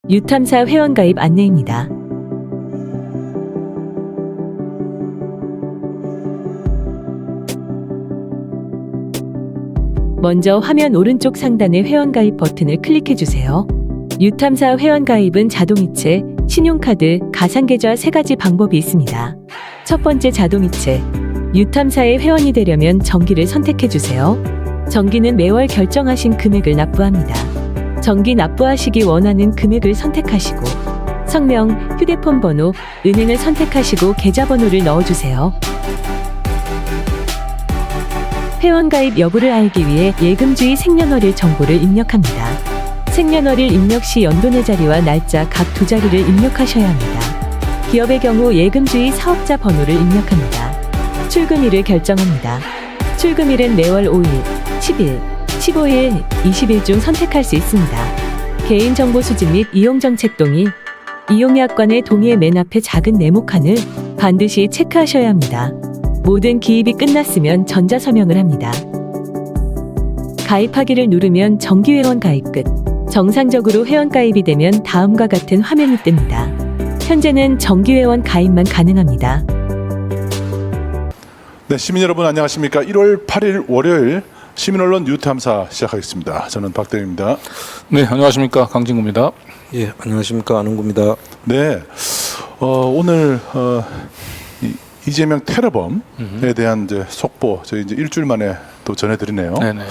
유탐사 회원가입 안내입니다. 먼저 화면 오른쪽 상단의 회원가입 버튼을 클릭해주세요. 유탐사 회원가입은 자동이체, 신용카드, 가상계좌 3가지 방법이 있습니다. 첫 번째 자동이체. 유탐사의 회원이 되려면 정기를 선택해주세요. 정기는 매월 결정하신 금액을 납부합니다. 정기 납부하시기 원하는 금액을 선택하시고 성명, 휴대폰 번호, 은행을 선택하시고 계좌번호를 넣어주세요. 회원가입 여부를 알기 위해 예금주의 생년월일 정보를 입력합니다. 생년월일 입력 시 연도내 자리와 날짜 각 2자리를 입력하셔야 합니다. 기업의 경우 예금주의 사업자 번호를 입력합니다. 출금일을 결정합니다. 출금일은 매월 5일, 10일, 15일, 20일 중 선택할 수 있습니다. 개인정보 수집 및 이용정책 동의, 이용약관의 동의의 맨 앞에 작은 네모칸을 반드시 체크하셔야 합니다. 모든 기입이 끝났으면 전자서명을 합니다. 가입하기를 누르면 정기회원 가입 끝. 정상적으로 회원가입이 되면 다음과 같은 화면이 뜹니다. 현재는 정기회원 가입만 가능합니다. 네, 시민 여러분 안녕하십니까? 1월 8일 월요일 시민언론 유탐사 시작하겠습니다. 저는 박대입니다. 네, 안녕하십니까? 강진구입니다. 예, 안녕하십니까? 안홍구입니다. 네, 오늘 이재명 테러범에 대한 이제 속보 저희 이제 일주일 만에 또 전해드리네요. 네네.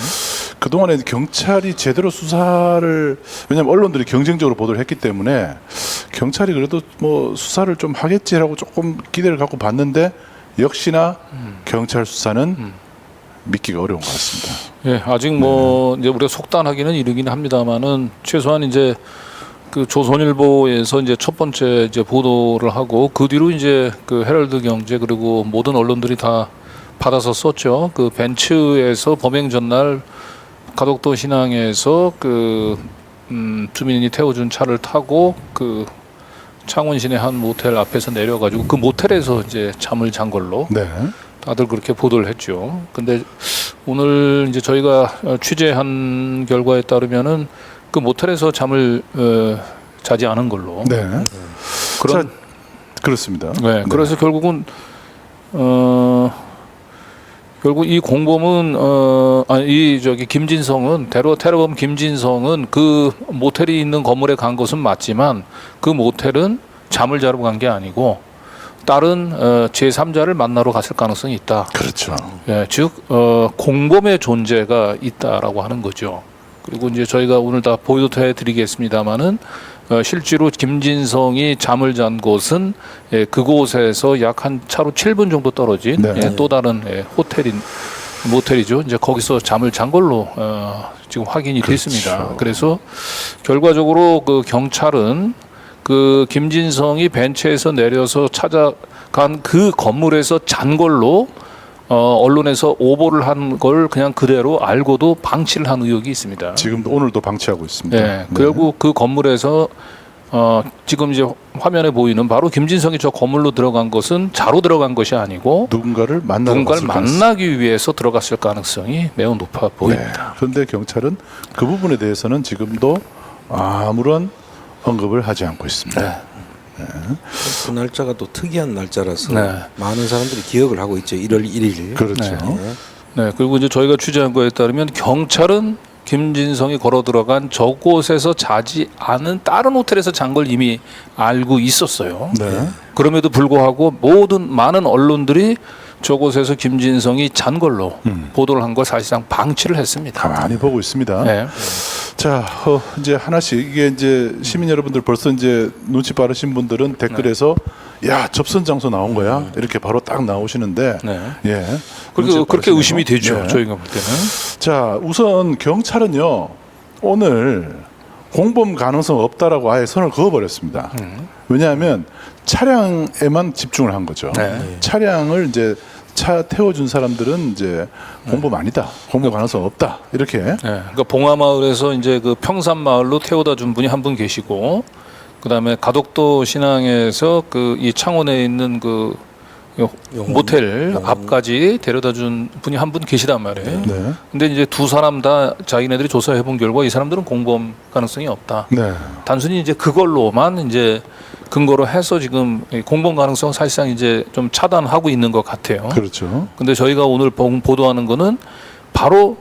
그동안에 경찰이 제대로 수사를, 왜냐하면 언론들이 경쟁적으로 보도를 했기 때문에 경찰이 그래도 뭐 수사를 좀 하겠지라고 조금 기대를 갖고 봤는데 역시나 경찰 수사는 믿기가 어려운 것 같습니다. 예, 아직 뭐 이제 우리가 속단하기는 이르긴 합니다만은 최소한 이제 그 조선일보에서 이제 첫 번째 이제 보도를 하고 그 뒤로 이제 그 헤럴드 경제 그리고 모든 언론들이 다 받아서 썼죠. 그 벤츠에서 범행 전날 가덕도 신항에서 그 주민이 태워준 차를 타고 그 창원 시내 한 모텔 앞에서 내려가지고 그 모텔에서 이제 잠을 잔 걸로 네. 다들 그렇게 보도를 했죠. 근데 오늘 이제 저희가 취재한 결과에 따르면은 그 모텔에서 잠을 자지 않은 걸로. 네. 그런 자, 그렇습니다. 네. 그래서 결국은 결국 이 공범은 이 저기 김진성은 테러범 김진성은 그 모텔이 있는 건물에 간 것은 맞지만 그 모텔은 잠을 자러 간 게 아니고 다른 제3자를 만나러 갔을 가능성이 있다. 그렇죠. 예, 즉 공범의 존재가 있다라고 하는 거죠. 그리고 이제 저희가 오늘 다 보여드려 드리겠습니다만은 실제로 김진성이 잠을 잔 곳은 그곳에서 약 한 차로 7분 정도 떨어진 네. 또 다른 모텔이죠. 이제 거기서 잠을 잔 걸로 지금 확인이 그렇죠. 됐습니다. 그래서 결과적으로 그 경찰은 그 김진성이 벤츠에서 내려서 찾아간 그 건물에서 잔 걸로 언론에서 오보를 한 걸 그냥 그대로 알고도 방치를 한 의혹이 있습니다. 지금도 오늘도 방치하고 있습니다. 네, 결국 그 건물에서 지금 이제 화면에 보이는 바로 김진성이 저 건물로 들어간 것은 자로 들어간 것이 아니고 누군가를 누군가를 만나기 위해서 들어갔을 가능성이 매우 높아 보입니다. 네. 그런데 경찰은 그 부분에 대해서는 지금도 아무런 언급을 하지 않고 있습니다. 네. 네. 그 날짜가 또 특이한 날짜라서 네. 많은 사람들이 기억을 하고 있죠. 1월 1일. 그렇죠. 네. 네, 그리고 이제 저희가 취재한 거에 따르면 경찰은 김진성이 걸어 들어간 저곳에서 자지 않은 다른 호텔에서 잔 걸 이미 알고 있었어요. 네. 그럼에도 불구하고 많은 언론들이 저곳에서 김진성이 잔 걸로 보도를 한 걸 사실상 방치를 했습니다. 가만히 보고 있습니다. 네. 자, 이제 하나씩 이게 이제 시민 여러분들 벌써 이제 눈치 빠르신 분들은 댓글에서 야 접선 장소 나온 거야 이렇게 바로 딱 나오시는데 네. 예 눈치 그렇게 빠르시네요. 의심이 되죠. 네. 저희가 볼 때는. 자, 우선 경찰은요 오늘 공범 가능성 없다라고 아예 선을 그어버렸습니다. 왜냐하면 차량에만 집중을 한 거죠. 네. 차량을 이제 차 태워준 사람들은 이제 공범 아니다, 공범 가능성 없다 이렇게. 네. 그러니까 봉화마을에서 이제 그 평산마을로 태워다 준 분이 한 분 계시고, 그다음에 가덕도 신항에서 그 이 창원에 있는 그 모텔 앞까지 데려다준 분이 한 분 계시단 말이에요. 네. 근데 이제 두 사람 다 자기네들이 조사해 본 결과 이 사람들은 공범 가능성이 없다. 네. 단순히 이제 그걸로만 이제 근거로 해서 지금 공범 가능성 사실상 이제 좀 차단하고 있는 것 같아요. 그렇죠. 근데 저희가 오늘 보도하는 거는 바로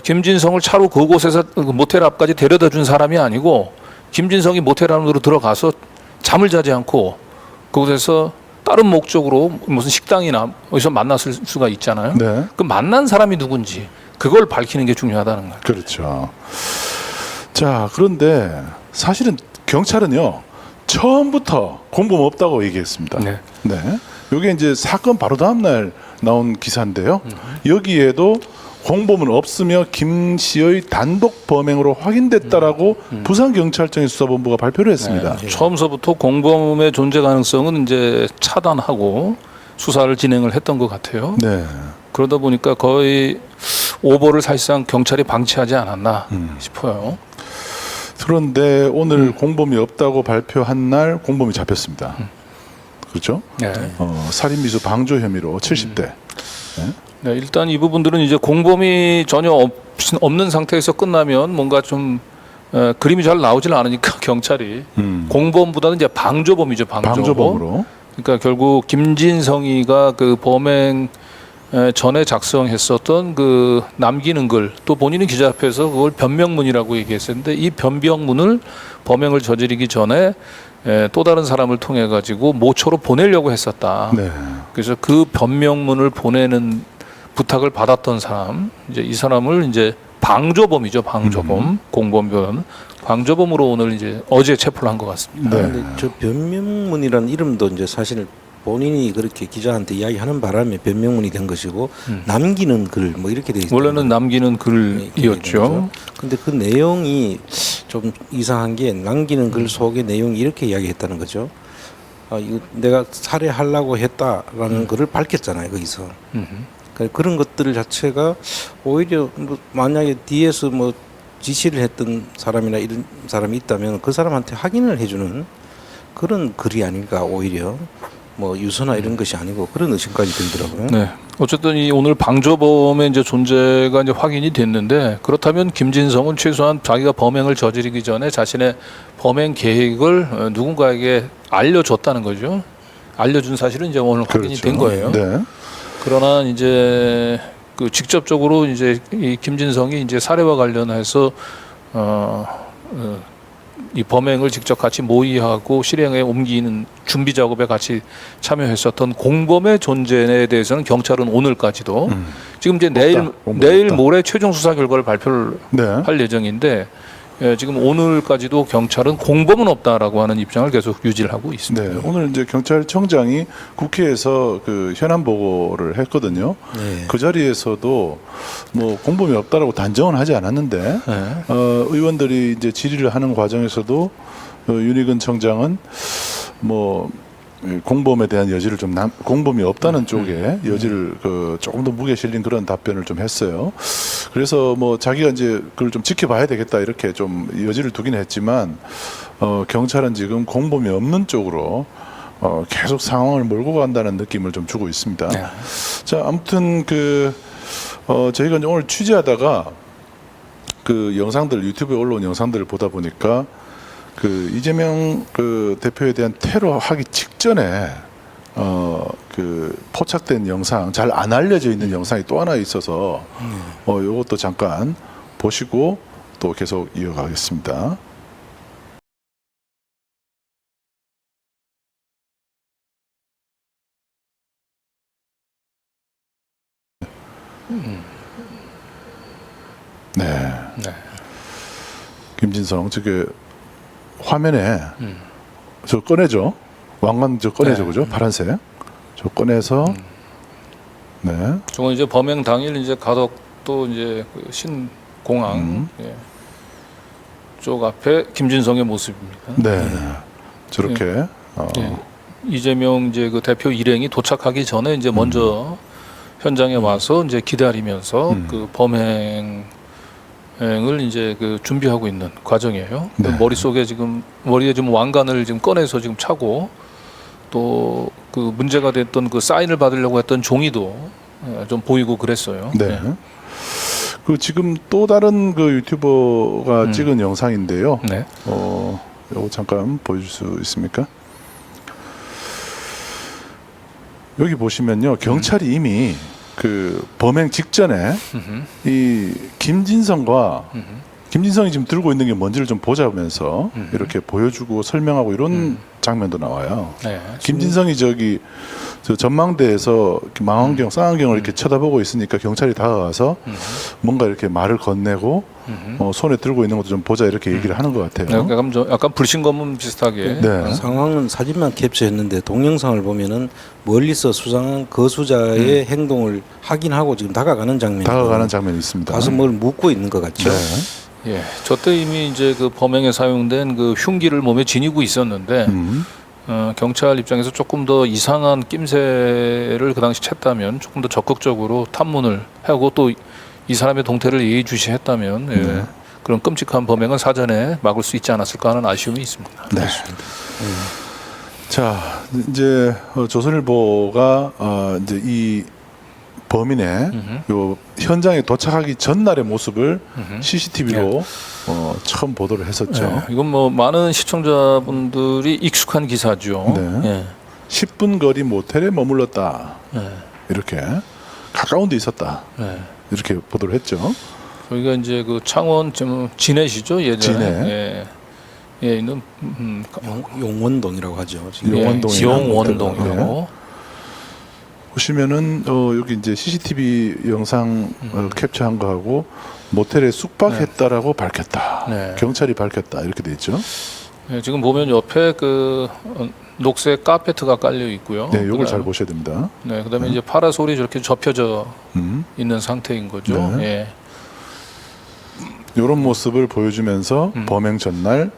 김진성을 차로 그곳에서 모텔 앞까지 데려다 준 사람이 아니고 김진성이 모텔 안으로 들어가서 잠을 자지 않고 그곳에서 다른 목적으로 무슨 식당이나 어디서 만났을 수가 있잖아요. 네. 그 만난 사람이 누군지 그걸 밝히는 게 중요하다는 거예요. 그렇죠. 자, 그런데 사실은 경찰은요, 처음부터 공범 없다고 얘기했습니다. 네. 네. 이게 이제 사건 바로 다음 날 나온 기사인데요. 여기에도 공범은 없으며 김 씨의 단독 범행으로 확인됐다라고 부산경찰청의 수사본부가 발표를 했습니다. 네. 처음서부터 공범의 존재 가능성은 이제 차단하고 수사를 진행을 했던 것 같아요. 네. 그러다 보니까 거의 오보를 사실상 경찰이 방치하지 않았나 싶어요. 그런데 오늘 공범이 없다고 발표한 날 공범이 잡혔습니다. 그렇죠? 네. 살인미수 방조 혐의로 70대. 네, 일단 이 부분들은 이제 공범이 전혀 없는 상태에서 끝나면 뭔가 좀 그림이 잘 나오질 않으니까 경찰이 공범보다는 이제 방조범이죠. 방조범으로. 그러니까 결국 김진성이가 그 범행 전에 작성했었던 그 남기는 글, 또 본인은 기자 앞에서 그걸 변명문이라고 얘기했었는데 이 변명문을 범행을 저지르기 전에 또 다른 사람을 통해 가지고 모초로 보내려고 했었다. 네. 그래서 그 변명문을 보내는 부탁을 받았던 사람, 이제 이 사람을 이제 방조범이죠. 방조범, 공범변, 방조범으로 오늘 이제 어제 체포를 한 것 같습니다. 네. 근데 저 변명문이라는 이름도 이제 사실 본인이 그렇게 기자한테 이야기하는 바람에 변명문이 된 것이고 남기는 글 뭐 이렇게 돼 있어요. 원래는 남기는 글이었죠. 근데 그 내용이 좀 이상한 게 남기는 글 속의 내용이 이렇게 이야기했다는 거죠. 이거 내가 살해하려고 했다라는 글을 밝혔잖아요. 거기서. 그러니까 그런 것들 자체가 오히려 뭐 만약에 뒤에서 뭐 지시를 했던 사람이나 이런 사람이 있다면 그 사람한테 확인을 해주는 그런 글이 아닐까 오히려 뭐 유서나 이런 것이 아니고 그런 의심까지 들더라고요. 네. 어쨌든 이 오늘 방조범의 이제 존재가 이제 확인이 됐는데 그렇다면 김진성은 최소한 자기가 범행을 저지르기 전에 자신의 범행 계획을 누군가에게 알려줬다는 거죠. 알려준 사실은 이제 오늘 확인이 그렇죠. 된 거예요. 네. 그러나 이제 그 직접적으로 이제 이 김진성이 이제 살해와 관련해서 이 범행을 직접 같이 모의하고 실행에 옮기는 준비 작업에 같이 참여했었던 공범의 존재에 대해서는 경찰은 오늘까지도 지금 이제 내일 모레 최종 수사 결과를 발표를 네. 할 예정인데 지금 오늘까지도 경찰은 공범은 없다라고 하는 입장을 계속 유지를 하고 있습니다. 네, 오늘 이제 경찰청장이 국회에서 그 현안 보고를 했거든요. 네. 그 자리에서도 뭐 공범이 없다라고 단정은 하지 않았는데 의원들이 이제 질의를 하는 과정에서도 윤희근 청장은 뭐 공범에 대한 여지를 좀 공범이 없다는 쪽에 여지를 그 조금 더 무게 실린 그런 답변을 좀 했어요. 그래서 뭐 자기가 이제 그걸 좀 지켜봐야 되겠다 이렇게 좀 여지를 두긴 했지만 경찰은 지금 공범이 없는 쪽으로 계속 상황을 몰고 간다는 느낌을 좀 주고 있습니다. 네. 자, 아무튼 그 저희가 이제 오늘 취재하다가 그 영상들 유튜브에 올라온 영상들을 보다 보니까 그 이재명 그 대표에 대한 테러 하기 직전에 그 포착된 영상 잘 안 알려져 있는 영상이 또 하나 있어서 이것도 잠깐 보시고 또 계속 이어가겠습니다. 네. 네. 김진성 저게 화면에 저 꺼내죠. 왕관 저 꺼내죠, 네. 그죠? 파란색. 저 꺼내서 네. 저건 이제 범행 당일 이제 가덕도 이제 그 신공항 쪽 앞에 김진성의 모습입니다. 네. 저렇게 예. 이재명 이제 그 대표 일행이 도착하기 전에 이제 먼저 현장에 와서 이제 기다리면서 그 범행을 이제 그 준비하고 있는 과정이에요. 네. 머릿속에 지금 머리에 좀 왕관을 지금 꺼내서 지금 차고 또 그 문제가 됐던 그 사인을 받으려고 했던 종이도 좀 보이고 그랬어요. 네. 그 지금 또 다른 그 유튜버가 찍은 영상인데요. 네. 요거 잠깐 보여줄 수 있습니까? 여기 보시면요, 경찰이 이미 그 범행 직전에 이 김진성과 김진성이 지금 들고 있는 게 뭔지를 좀 보자면서 이렇게 보여주고 설명하고 이런 장면도 나와요. 네. 김진성이 저기 저 전망대에서 망원경, 쌍안경을 이렇게 쳐다보고 있으니까 경찰이 다가가서 뭔가 이렇게 말을 건네고 손에 들고 있는 것도 좀 보자 이렇게 얘기를 하는 것 같아요. 약간 불신검문 비슷하게. 네. 상황은 사진만 캡처했는데 동영상을 보면은 멀리서 수상한 거수자의 행동을 확인하고 지금 다가가는 장면이 다가가는 장면이 있습니다. 가서 뭘 묻고 있는 것 같죠. 네. 예, 저때 이미 이제 그 범행에 사용된 그 흉기를 몸에 지니고 있었는데 경찰 입장에서 조금 더 이상한 낌새를 그 당시 챘다면 조금 더 적극적으로 탐문을 하고 또 이 사람의 동태를 예의주시했다면 예, 그런 끔찍한 범행은 사전에 막을 수 있지 않았을까 하는 아쉬움이 있습니다. 네. 자, 이제 조선일보가 이제 이 범인의 요 현장에 도착하기 전날의 모습을 CCTV로 처음 보도를 했었죠. 네, 이건 뭐 많은 시청자분들이 익숙한 기사죠. 네. 예. 10분 거리 모텔에 머물렀다. 예. 이렇게 가까운 데 있었다. 예. 이렇게 보도를 했죠. 저희가 이제 그 창원 지금 진해시죠 예전에 진해. 예, 있는 용원동이라고 하죠. 지금. 용원동에 용원동이라고. 보시면은 여기 이제 CCTV 영상 캡처한 거하고 모텔에 숙박했다라고 밝혔다. 네. 경찰이 밝혔다. 이렇게 돼 있죠. 예, 지금 보면 옆에 그 녹색 카페트가 깔려 있고요. 네, 요걸 잘 보셔야 됩니다. 네, 그다음에 이제 파라솔이 저렇게 접혀져 음. 있는 상태인 거죠. 네. 예. 이런 모습을 보여주면서 범행 전날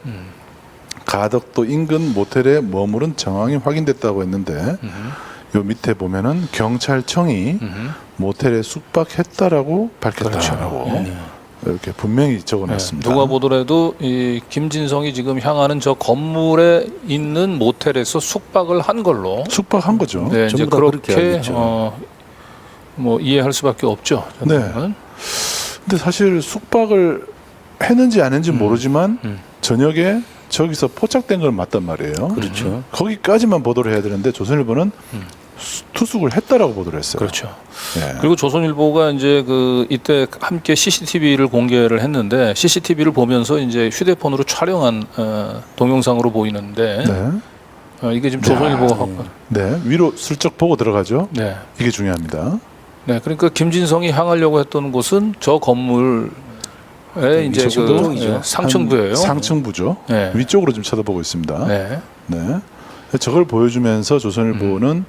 가덕도 인근 모텔에 머무른 정황이 확인됐다고 했는데 요 밑에 보면은 경찰청이 모텔에 숙박했다라고 밝혔다라고 그렇죠. 이렇게 분명히 적어놨습니다. 누가 보더라도 이 김진성이 지금 향하는 저 건물에 있는 모텔에서 숙박을 한 걸로 숙박한 거죠. 네, 이제 전부 다 그렇게 그렇게 알겠죠. 뭐 이해할 수밖에 없죠. 네. 저는. 근데 사실 숙박을 했는지 안 했는지 모르지만 저녁에 저기서 포착된 건 맞단 말이에요. 그렇죠. 거기까지만 보도를 해야 되는데 조선일보는 투숙을 했다라고 보도를 했어요. 그렇죠. 예. 그리고 조선일보가 이제 그 이때 함께 CCTV를 공개를 했는데 CCTV를 보면서 이제 휴대폰으로 촬영한 동영상으로 보이는데 네. 이게 지금 조선일보가 네, 위로 슬쩍 보고 들어가죠. 네. 이게 중요합니다. 네, 그러니까 김진성이 향하려고 했던 곳은 저 건물에 이제 그 상층부예요. 한 상층부죠. 네. 위쪽으로 좀 쳐다보고 있습니다. 네. 네. 저걸 보여주면서 조선일보는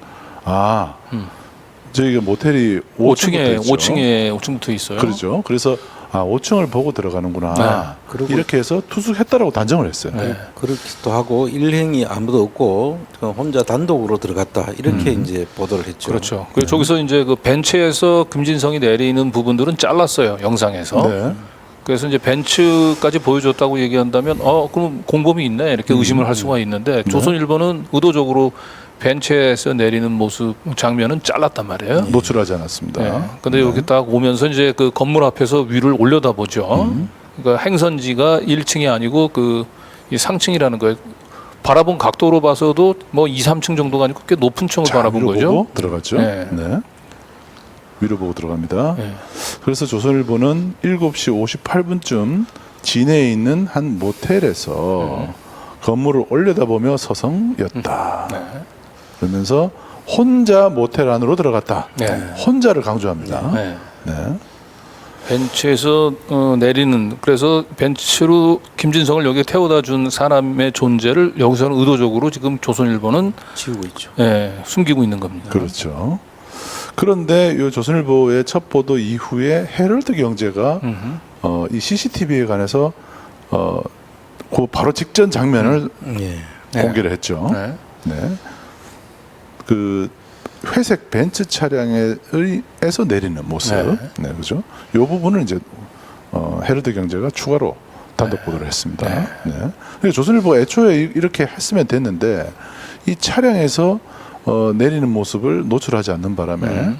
저희가 모텔이 5층부터 있어요. 그렇죠. 그래서 5층을 보고 들어가는구나. 네. 그리고 이렇게 해서 투숙했다라고 단정을 했어요. 네. 그렇기도 하고 일행이 아무도 없고 혼자 단독으로 들어갔다 이렇게 이제 보도를 했죠. 그렇죠. 그리고 저기서 이제 그 벤치에서 김진성이 내리는 부분들은 잘랐어요. 영상에서. 네. 그래서 이제 벤츠까지 보여줬다고 얘기한다면 그럼 공범이 있네 이렇게 의심을 할 수가 있는데 조선일보는 의도적으로 벤치에서 내리는 모습 장면은 잘랐단 말이에요. 노출하지 않았습니다. 네. 근데 여기 딱 오면서 이제 그 건물 앞에서 위를 올려다보죠. 그러니까 행선지가 1층이 아니고 그 이 상층이라는 거예요. 바라본 각도로 봐서도 뭐 2, 3층 정도가 아니고 꽤 높은 층을 자, 바라본 위로 거죠. 보고 들어갔죠. 네. 네. 위로 보고 들어갑니다. 네. 그래서 조선일보는 7시 58분쯤 진해에 있는 한 모텔에서 건물을 올려다보며 서성였다. 네. 그러면서 혼자 모텔 안으로 들어갔다. 네. 혼자를 강조합니다. 네. 네. 벤치에서 내리는 그래서 벤치로 김진성을 여기에 태워다 준 사람의 존재를 여기서는 의도적으로 지금 조선일보는 지우고 있죠. 숨기고 있는 겁니다. 그렇죠. 그런데 이 조선일보의 첫 보도 이후에 헤럴드 경제가 이 CCTV에 관해서 그 바로 직전 장면을 예. 공개를 했죠. 네. 네. 그 회색 벤츠 차량에서 내리는 모습, 네, 그죠? 이 부분을 이제 헤럴드 경제가 추가로 단독 보도를 했습니다. 네. 그러니까 조선일보가 애초에 이렇게 했으면 됐는데 이 차량에서 내리는 모습을 노출하지 않는 바람에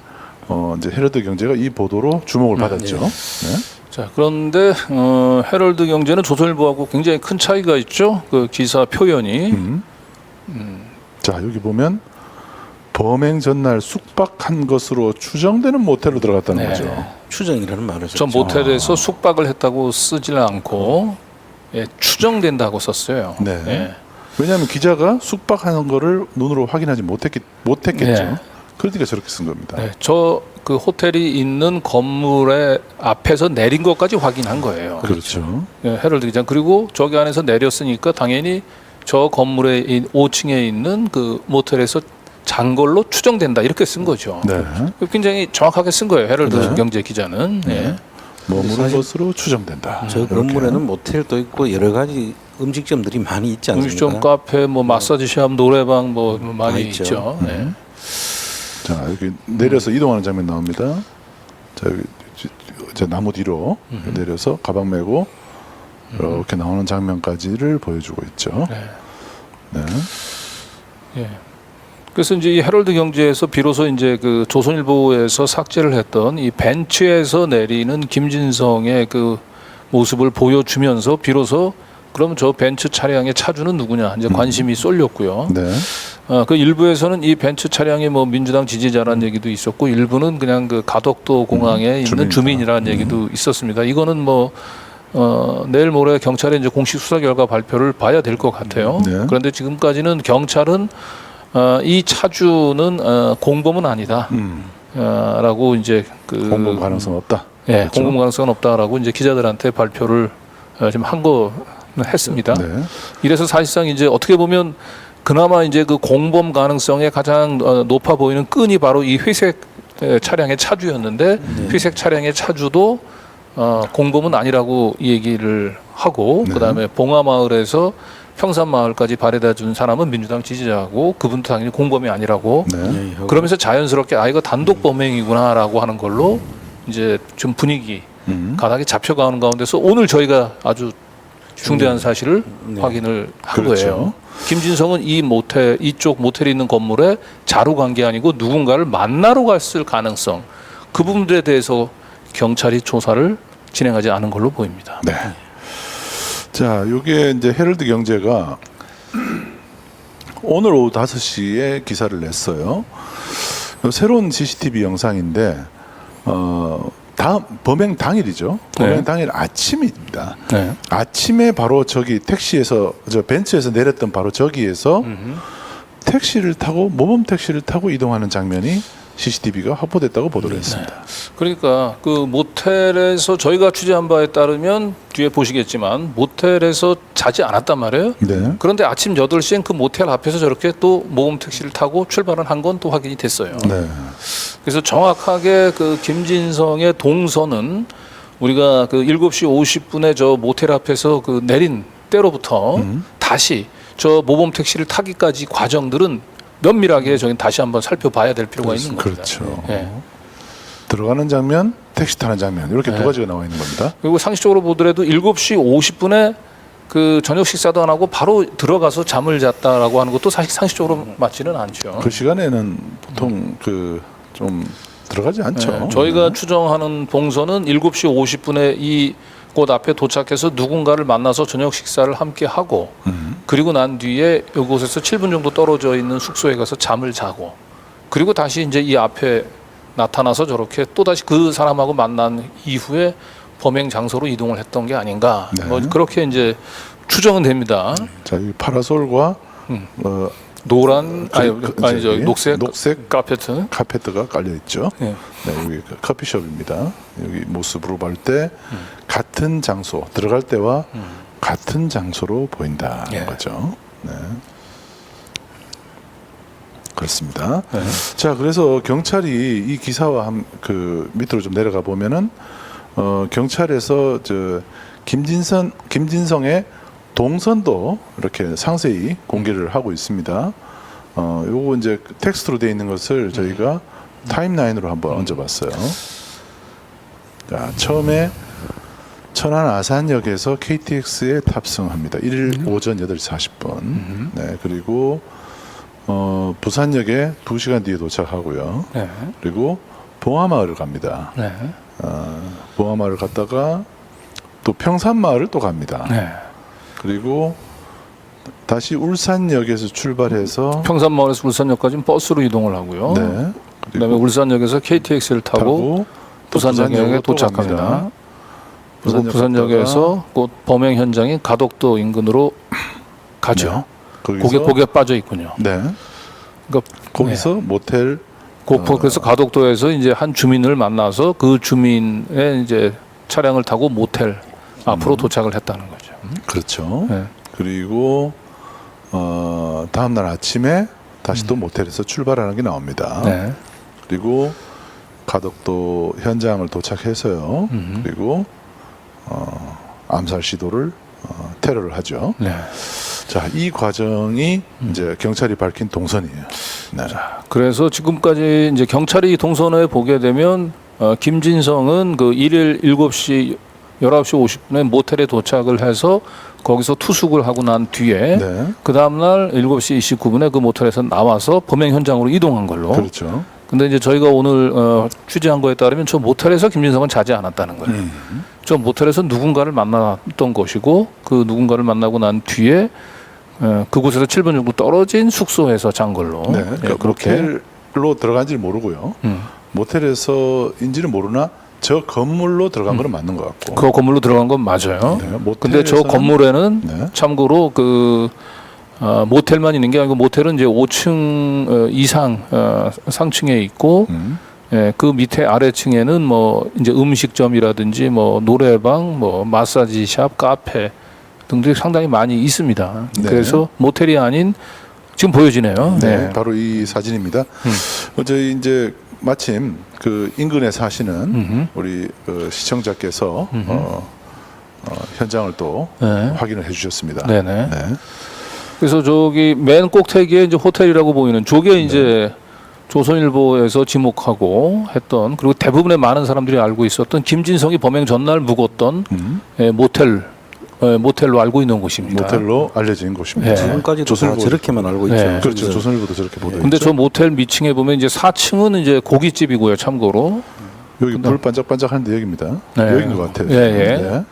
이제 헤럴드 경제가 이 보도로 주목을 받았죠. 네. 자, 그런데 헤럴드 경제는 조선일보하고 굉장히 큰 차이가 있죠. 그 기사 표현이. 자, 여기 보면 범행 전날 숙박한 것으로 추정되는 모텔로 들어갔다는 네. 거죠. 추정이라는 말을 저 썼죠. 모텔에서 숙박을 했다고 쓰질 않고 예, 추정된다고 썼어요. 네. 예. 왜냐하면 기자가 숙박하는 거를 눈으로 확인하지 못했겠죠. 네. 그러니까 저렇게 쓴 겁니다. 네, 저 그 호텔이 있는 건물의 앞에서 내린 것까지 확인한 거예요. 그렇죠. 예, 헤럴드 기자. 그리고 저기 안에서 내렸으니까 당연히 저 건물의 5층에 있는 그 모텔에서 잔 걸로 추정된다 이렇게 쓴 거죠. 네. 굉장히 정확하게 쓴 거예요. 헤럴드 네. 경제 기자는. 예. 머무는 사실 것으로 추정된다. 저 이렇게. 건물에는 모텔도 있고 여러 가지 음식점들이 많이 있지 않습니까? 음식점, 카페, 뭐 마사지샵, 노래방 뭐 많이 있죠. 있죠. 네. 자, 여기 내려서 이동하는 장면 나옵니다. 자, 여기 이제 나무 뒤로 내려서 가방 메고 이렇게 나오는 장면까지를 보여주고 있죠. 네. 네. 예. 그래서 이제 이 헤럴드 경제에서 비로소 이제 그 조선일보에서 삭제를 했던 이 벤츠에서 내리는 김진성의 그 모습을 보여주면서 비로소 그럼 저 벤츠 차량의 차주는 누구냐 이제 관심이 쏠렸고요. 네. 그 일부에서는 이 벤츠 차량이 뭐 민주당 지지자라는 얘기도 있었고 일부는 그냥 그 가덕도 공항에 있는 주민이다. 주민이라는 얘기도 있었습니다. 이거는 뭐 내일 모레 경찰의 이제 공식 수사 결과 발표를 봐야 될 것 같아요. 네. 그런데 지금까지는 경찰은 이 차주는 공범은 아니다. 라고 이제 그 공범 가능성 없다. 예, 그렇죠? 공범 가능성은 없다라고 이제 기자들한테 발표를 지금 한 거 했습니다. 네. 이래서 사실상 이제 어떻게 보면 그나마 이제 그 공범 가능성에 가장 높아 보이는 끈이 바로 이 회색 차량의 차주였는데 회색 차량의 차주도 공범은 아니라고 얘기를 하고 네. 그다음에 봉화마을에서 평산마을까지 바래다 준 사람은 민주당 지지자고 그분도 당연히 공범이 아니라고 네. 예, 하고 그러면서 자연스럽게 이거 단독 범행이구나라고 하는 걸로 이제 좀 분위기 가닥이 잡혀가는 가운데서 오늘 저희가 아주 중대한 사실을 네. 확인을 한 그렇죠. 거예요. 김진성은 이 모텔 이쪽 모텔에 있는 건물에 자로 간 게 아니고 누군가를 만나러 갔을 가능성 그 부분들에 대해서 경찰이 조사를 진행하지 않은 걸로 보입니다. 네. 자, 요게 이제 헤럴드 경제가 오늘 오후 5시에 기사를 냈어요. 새로운 CCTV 영상인데 다음 범행 당일이죠. 범행 네. 당일 아침입니다. 네. 아침에 바로 저기 택시에서 저 벤츠에서 내렸던 바로 저기에서 택시를 타고 모범 택시를 타고 이동하는 장면이 CCTV가 확보됐다고 보도를 했습니다. 그러니까 그 모텔에서 저희가 취재한 바에 따르면 뒤에 보시겠지만 모텔에서 자지 않았단 말이에요. 네. 그런데 아침 8시엔 그 모텔 앞에서 저렇게 또 모범 택시를 타고 출발을 한 건 또 확인이 됐어요. 네. 그래서 정확하게 그 김진성의 동선은 우리가 그 7시 50분에 저 모텔 앞에서 그 내린 때로부터 다시 저 모범 택시를 타기까지 과정들은 면밀하게 저희 다시 한번 살펴봐야 될 필요가 있는 겁니다. 그렇죠. 예. 들어가는 장면, 택시 타는 장면 이렇게 두 가지가 나와 있는 겁니다. 그리고 상식적으로 보더라도 7시 50분에 그 저녁 식사도 안 하고 바로 들어가서 잠을 잤다라고 하는 것도 사실 상식적으로 맞지는 않죠. 그 시간에는 보통 그 좀 들어가지 않죠. 네, 저희가 추정하는 동선은 7시 50분에 이 곳 앞에 도착해서 누군가를 만나서 저녁 식사를 함께 하고 그리고 난 뒤에 이곳에서 7분 정도 떨어져 있는 숙소에 가서 잠을 자고 그리고 다시 이제 이 앞에 나타나서 저렇게 또 다시 그 사람하고 만난 이후에 범행 장소로 이동을 했던 게 아닌가. 네. 뭐 그렇게 이제 추정은 됩니다. 자, 이 파라솔과 노란 아니죠 저기 녹색 카페트. 카페트가 깔려 있죠. 네. 네, 여기 그 커피숍입니다. 여기 모습으로 볼 때 같은 장소 들어갈 때와 같은 장소로 보인다는 예. 거죠. 네. 그렇습니다. 네. 자, 그래서 경찰이 이 기사와 그 밑으로 좀 내려가 보면은 경찰에서 저 김진성의 동선도 이렇게 상세히 공개를 하고 있습니다. 요거 이제 텍스트로 되어 있는 것을 저희가 타임라인으로 한번 얹어봤어요. 자, 처음에 천안 아산역에서 KTX에 탑승합니다. 1일 오전 8시 40분. 네, 그리고 부산역에 2시간 뒤에 도착하고요. 네. 그리고 봉화마을을 갑니다. 네. 봉화마을을 갔다가 또 평산마을을 또 갑니다. 네. 그리고 다시 울산역에서 출발해서 평산마을에서 울산역까지는 버스로 이동을 하고요. 네. 그다음에 울산역에서 KTX를 타고 부산역에 또 도착합니다. 갑니다. 그리고 부산역에서 곧 범행 현장인 가덕도 인근으로 가죠. 네. 거기서 고개 빠져 있군요. 네. 그러니까 거기서 모텔 그래서 가덕도에서 이제 한 주민을 만나서 그 주민의 이제 차량을 타고 모텔 앞으로 도착을 했다는 거죠. 그렇죠. 네. 그리고 다음 날 아침에 다시 또 모텔에서 출발하는 게 나옵니다. 네. 그리고 가덕도 현장을 도착해서요. 그리고 암살 시도를 테러를 하죠. 네. 자, 이 과정이 이제 경찰이 밝힌 동선이에요. 네. 그래서 지금까지 이제 경찰이 동선에 보게 되면 김진성은 그 일일 19시 50분에 모텔에 도착을 해서 거기서 투숙을 하고 난 뒤에 네. 그 다음 날 7시 29분에 그 모텔에서 나와서 범행 현장으로 이동한 걸로. 그렇죠. 근데 이제 저희가 오늘 취재한 거에 따르면 저 모텔에서 김진성은 자지 않았다는 거예요. 저 모텔에서 누군가를 만났던 것이고 그 누군가를 만나고 난 뒤에 그곳에서 7분 정도 떨어진 숙소에서 잔 걸로. 네. 예, 그러니까 그렇게. 모텔로 들어간지를 모르고요. 모텔에서인지는 모르나 저 건물로 들어간 거는 맞는 것 같고. 그 건물로 들어간 건 맞아요. 네, 근데 저 모텔에서는- 건물에는 네. 참고로 그 모텔만 있는 게 아니고 모텔은 이제 5층 이상 상층에 있고 예, 그 밑에 아래층에는 뭐 이제 음식점이라든지 뭐 노래방, 뭐 마사지샵, 카페 등등이 상당히 많이 있습니다. 네. 그래서 모텔이 아닌 지금 보여지네요. 네, 바로 이 사진입니다. 저희 이제 마침 그 인근에 사시는 우리 시청자께서 현장을 또 네. 확인을 해주셨습니다. 네네. 네. 그래서 저기 맨 꼭대기에 이제 호텔이라고 보이는 저게 이제 조선일보에서 지목하고 했던 그리고 대부분의 많은 사람들이 알고 있었던 김진성이 범행 전날 묵었던 모텔로 알고 있는 곳입니다. 모텔로 알려진 곳입니다. 네. 지금까지도 다 저렇게만 알고 있죠. 네. 그렇죠. 조선일보도 저렇게 보도했죠. 근데 저 모텔 밑층에 보면 이제 4층은 이제 고깃집이고요. 참고로 여기 불 반짝반짝하는데 여기입니다. 네. 여기인 것 같아요. 예, 예. 네.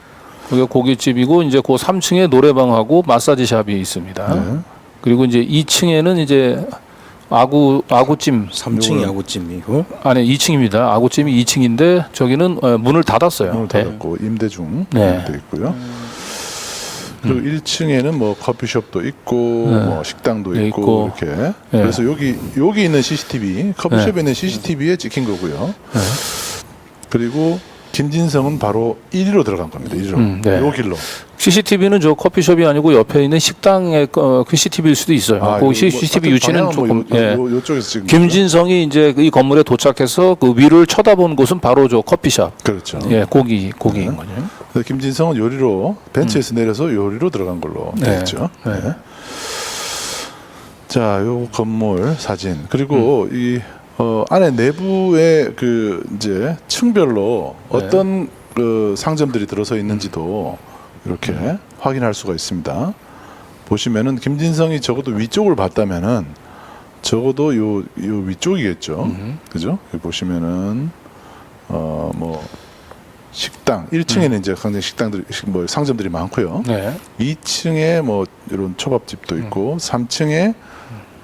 여기가 고깃집이고 이제 그 3층에 노래방하고 마사지샵이 있습니다. 네. 그리고 이제 2층에는 이제 아구찜 3층이 아구찜이고 아니 2층입니다. 아구찜이 2층인데 저기는 문을 닫았어요. 문을 네. 닫았고 임대중 네. 돼 있고요. 그리고 1층에는 뭐 커피숍도 있고 뭐 식당도 네, 있고, 있고. 이렇게. 네. 그래서 여기 있는 CCTV 커피숍에 있는 CCTV에 찍힌 거고요. 네. 그리고 김진성은 바로 1위로 들어간 겁니다. 1위로. 네. 요 길로. CCTV는 저 커피숍이 아니고 옆에 있는 식당의 그 CCTV일 수도 있어요. 그 요- CCTV 뭐 위치는 조금 예. 요쪽에서 지금 김진성이 이제 이 건물에 도착해서 그 위를 쳐다본 곳은 바로 저 커피숍. 그렇죠. 예, 고기인 거죠. 그래서 김진성은 요리로 벤치에서 내려서 요리로 들어간 걸로 네. 되겠죠. 네. 네. 자, 요 건물 사진 그리고 이 안에 내부의 그 이제 층별로 어떤 그 상점들이 들어서 있는지도 이렇게 확인할 수가 있습니다. 보시면은 김진성이 적어도 위쪽을 봤다면은 적어도 요 위쪽이겠죠. 그죠? 여기 보시면은 뭐 식당 1층에는 이제 굉장히 식당들이 뭐 상점들이 많고요. 네. 2층에 뭐 이런 초밥집도 있고 3층에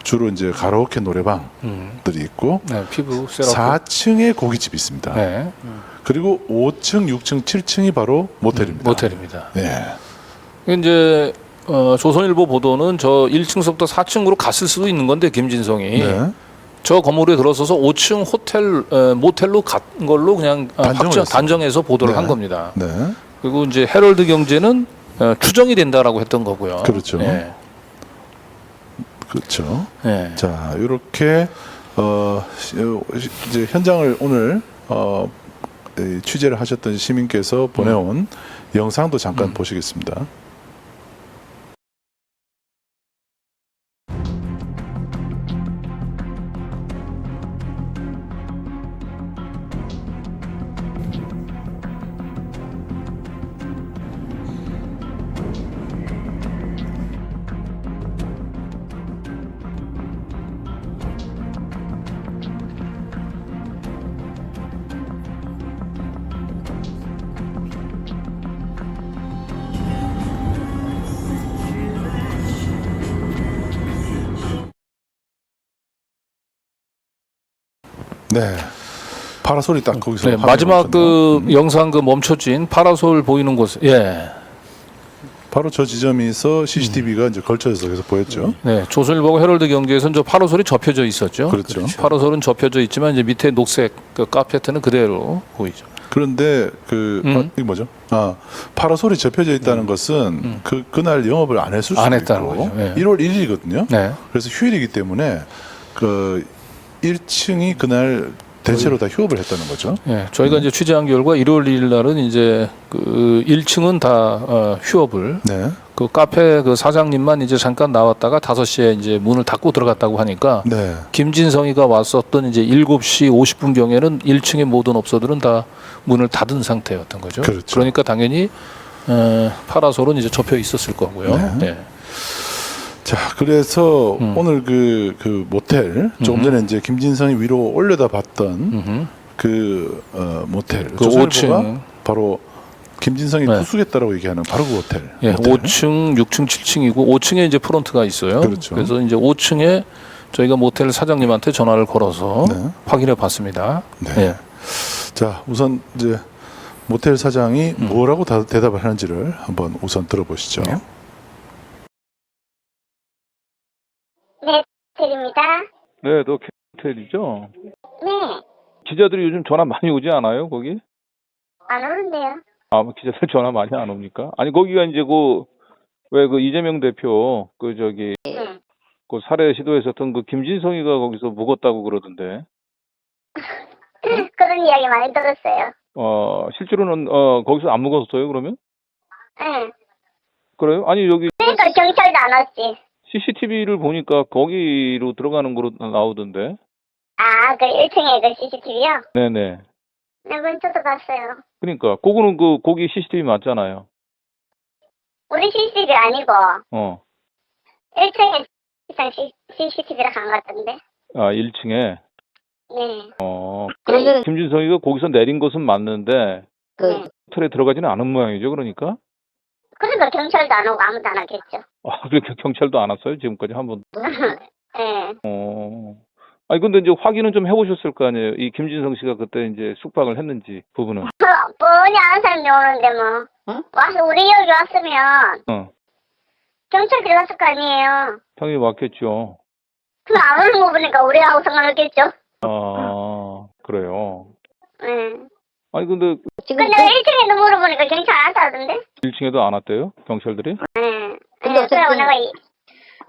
주로 이제 가라오케 노래방들이 있고 네, 피부 세라피. 4층에 고깃집이 있습니다. 네. 그리고 5층, 6층, 7층이 바로 모텔입니다. 모텔입니다. 네. 이제 조선일보 보도는 저 1층서부터 4층으로 갔을 수도 있는 건데 김진성이 네. 저 건물에 들어서서 5층 호텔 모텔로 간 걸로 그냥 단정해서 보도를 네. 한 겁니다. 네. 그리고 이제 헤럴드 경제는 추정이 된다라고 했던 거고요. 그렇죠. 네. 그렇죠. 네. 자, 이렇게 이제 현장을 오늘 이 취재를 하셨던 시민께서 보내온 영상도 잠깐 보시겠습니다. 네. 파라솔이 딱 거기서 네, 화면에 마지막 그 멈췄네요. 영상 그 멈춰진 파라솔 보이는 곳, 예, 바로 저 지점에서 CCTV가 이제 걸쳐져서 계속 보였죠. 네, 조선일보가 헤럴드 경제에서는 저 파라솔이 접혀져 있었죠. 그렇죠. 파라솔은 접혀져 있지만 이제 밑에 녹색 그 카페트는 그대로 보이죠. 그런데 이게 뭐죠? 파라솔이 접혀져 있다는 것은 그날 영업을 안 했을 수도 안 했다는 있고 거죠. 예. 1월 1일이거든요. 네. 그래서 휴일이기 때문에 그 1층이 그날 대체로 다 휴업을 했다는 거죠. 예, 저희가 이제 취재한 결과 1월 1일 날은 이제 그 1층은 다 휴업을 네. 그 카페 그 사장님만 이제 잠깐 나왔다가 5시에 이제 문을 닫고 들어갔다고 하니까 네. 김진성이가 왔었던 이제 7시 50분 경에는 1층의 모든 업소들은 다 문을 닫은 상태였던 거죠. 그렇죠. 그러니까 당연히 파라솔은 이제 접혀 있었을 거고요. 네. 네. 자, 그래서 오늘 그 모텔 조금 전에 이제 김진성이 위로 올려다 봤던 모텔 그 조선일보가 5층. 바로 김진성이 네. 투숙했다라고 얘기하는 바로 그 호텔. 예, 모텔. 5층, 6층, 7층이고 5층에 이제 프론트가 있어요. 그렇죠. 그래서 이제 5층에 저희가 모텔 사장님한테 전화를 걸어서 네. 확인해 봤습니다. 네. 예. 자, 우선 이제 모텔 사장이 뭐라고 대답을 하는지를 한번 우선 들어보시죠. 네. 네, 드립니다. 네, 너 호텔이죠? 네, 기자들이 요즘 전화 많이 오지 않아요, 거기? 안 오는데요. 아, 뭐 기자들 전화 많이 안 옵니까? 아니, 거기가 이제 왜 그 이재명 대표 네. 그 살해 시도했었던 그 김진성이가 거기서 묵었다고 그러던데. 그런 이야기 많이 들었어요. 실제로는 거기서 안 묵었어요, 그러면? 네. 그래요? 아니, 여기 그러니까 경찰도 안 왔지. CCTV를 보니까 거기로 들어가는 거로 나오던데. 아, 그 1층에 그 CCTV요? 네네. 네, 그건 저도 봤어요. 그러니까 그거는 거기 CCTV 맞잖아요. 우리 CCTV 아니고 어. 1층에 CCTV를 간 것 같던데. 아, 1층에. 네. 그러면 김진성이가 거기서 내린 것은 맞는데 네. 호텔에 들어가지는 않은 모양이죠, 그러니까. 그러니까 경찰도 안 오고 아무도 안 왔겠죠. 아, 그렇게 경찰도 안 왔어요, 지금까지 한 번. 네. 아니 근데 이제 확인은 좀 해보셨을 거 아니에요. 이 김진성 씨가 그때 이제 숙박을 했는지 부분은. 뻔히 아는 사람이 오는데 뭐. 응? 와서 우리 여기 왔으면 경찰 들어갔을 거 아니에요. 당연히 왔겠죠. 그럼 안 오는 거 보니까 우리하고 상관없겠죠. 아, 그래요. 네. 아니 근데 지금 근데 1층에도 물어보니까 경찰 안 왔다던데? 1층에도 안 왔대요, 경찰들이? 네. 근데 네, 그래 어쨌든 내가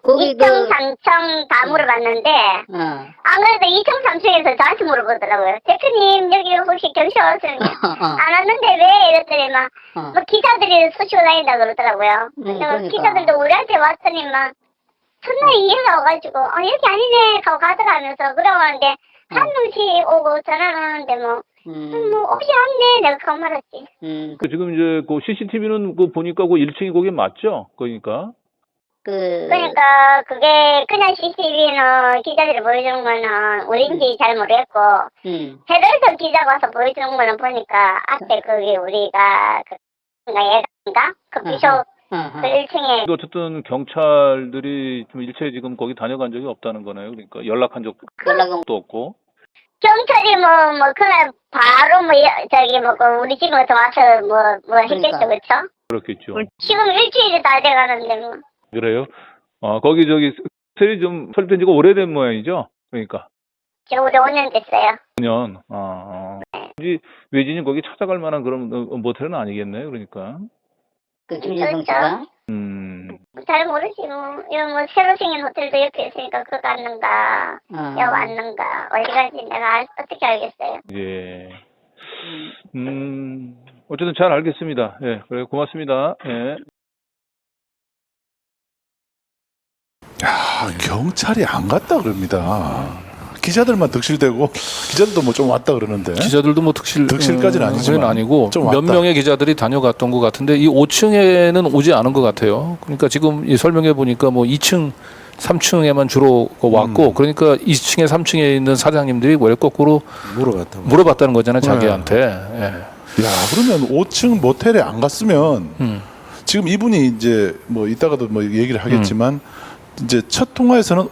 거기 2층, 3층 다 물어봤는데 안 그래도 2층, 3층에서 다시 물어보더라고요. 대표님 여기 혹시 경찰 왔어요? 안 왔는데 왜? 이랬더니 막 뭐 기자들이 쑤시고 다닌다 그러더라고요. 근데 그러니까. 기자들도 우리한테 왔더니 막 첫날 이해가 와가지고 이렇게 아니네 하고 가더라면서 그러는데 한 명씩 오고 전화 오는데 뭐 없이 왔네 내가 그거 말했지. 지금 이제 그 CCTV는 그 보니까 그 1층이 거기 맞죠? 그러니까. 그러니까 그게 그냥 CCTV는 기자들이 보여주는 거는 우리인지 잘 모르겠고 헤럴드 기자가 와서 보여주는 거는 보니까 앞에 그게 우리가 얘가 그 비숍 그 1층에 어쨌든 경찰들이 좀 일체 지금 거기 다녀간 적이 없다는 거네요. 그러니까 연락한 적도 없고. 경찰이 뭐 그날 바로 우리 집에 와서 뭐 했겠죠, 그렇죠? 그렇겠죠. 지금 일주일이 다 돼가는데 뭐. 그래요? 거기 호텔이 좀 설립된 지가 오래된 모양이죠? 그러니까. 지금 우리 5년 됐어요. 5년. 굳이 외진이 거기 찾아갈 만한 그런 모텔은 아니겠네요. 그러니까. 그 김진성 씨가 잘 모르지 뭐. 이거 뭐 새로 생긴 호텔도 옆에 있으니까 그거 갔는가, 여기 왔는가, 어디 가지 내가 어떻게 알겠어요. 예. 어쨌든 잘 알겠습니다. 예, 그래 고맙습니다. 예. 경찰이 안 갔다 그럽니다. 기자들만 득실되고 기자들도 뭐 좀 왔다 그러는데. 기자들도 뭐 득실까지는 아니지만 아니고 좀 몇 왔다. 명의 기자들이 다녀갔던 것 같은데 이 5층에는 오지 않은 것 같아요. 그러니까 지금 이 설명해 보니까 뭐 2층, 3층에만 주로 왔고 그러니까 2층에 3층에 있는 사장님들이 왜 거꾸로 물어봤다는 거잖아요, 자기한테. 예. 야, 그러면 5층 모텔에 안 갔으면 지금 이분이 이제 뭐 이따가도 뭐 얘기를 하겠지만 이제 첫 통화에서는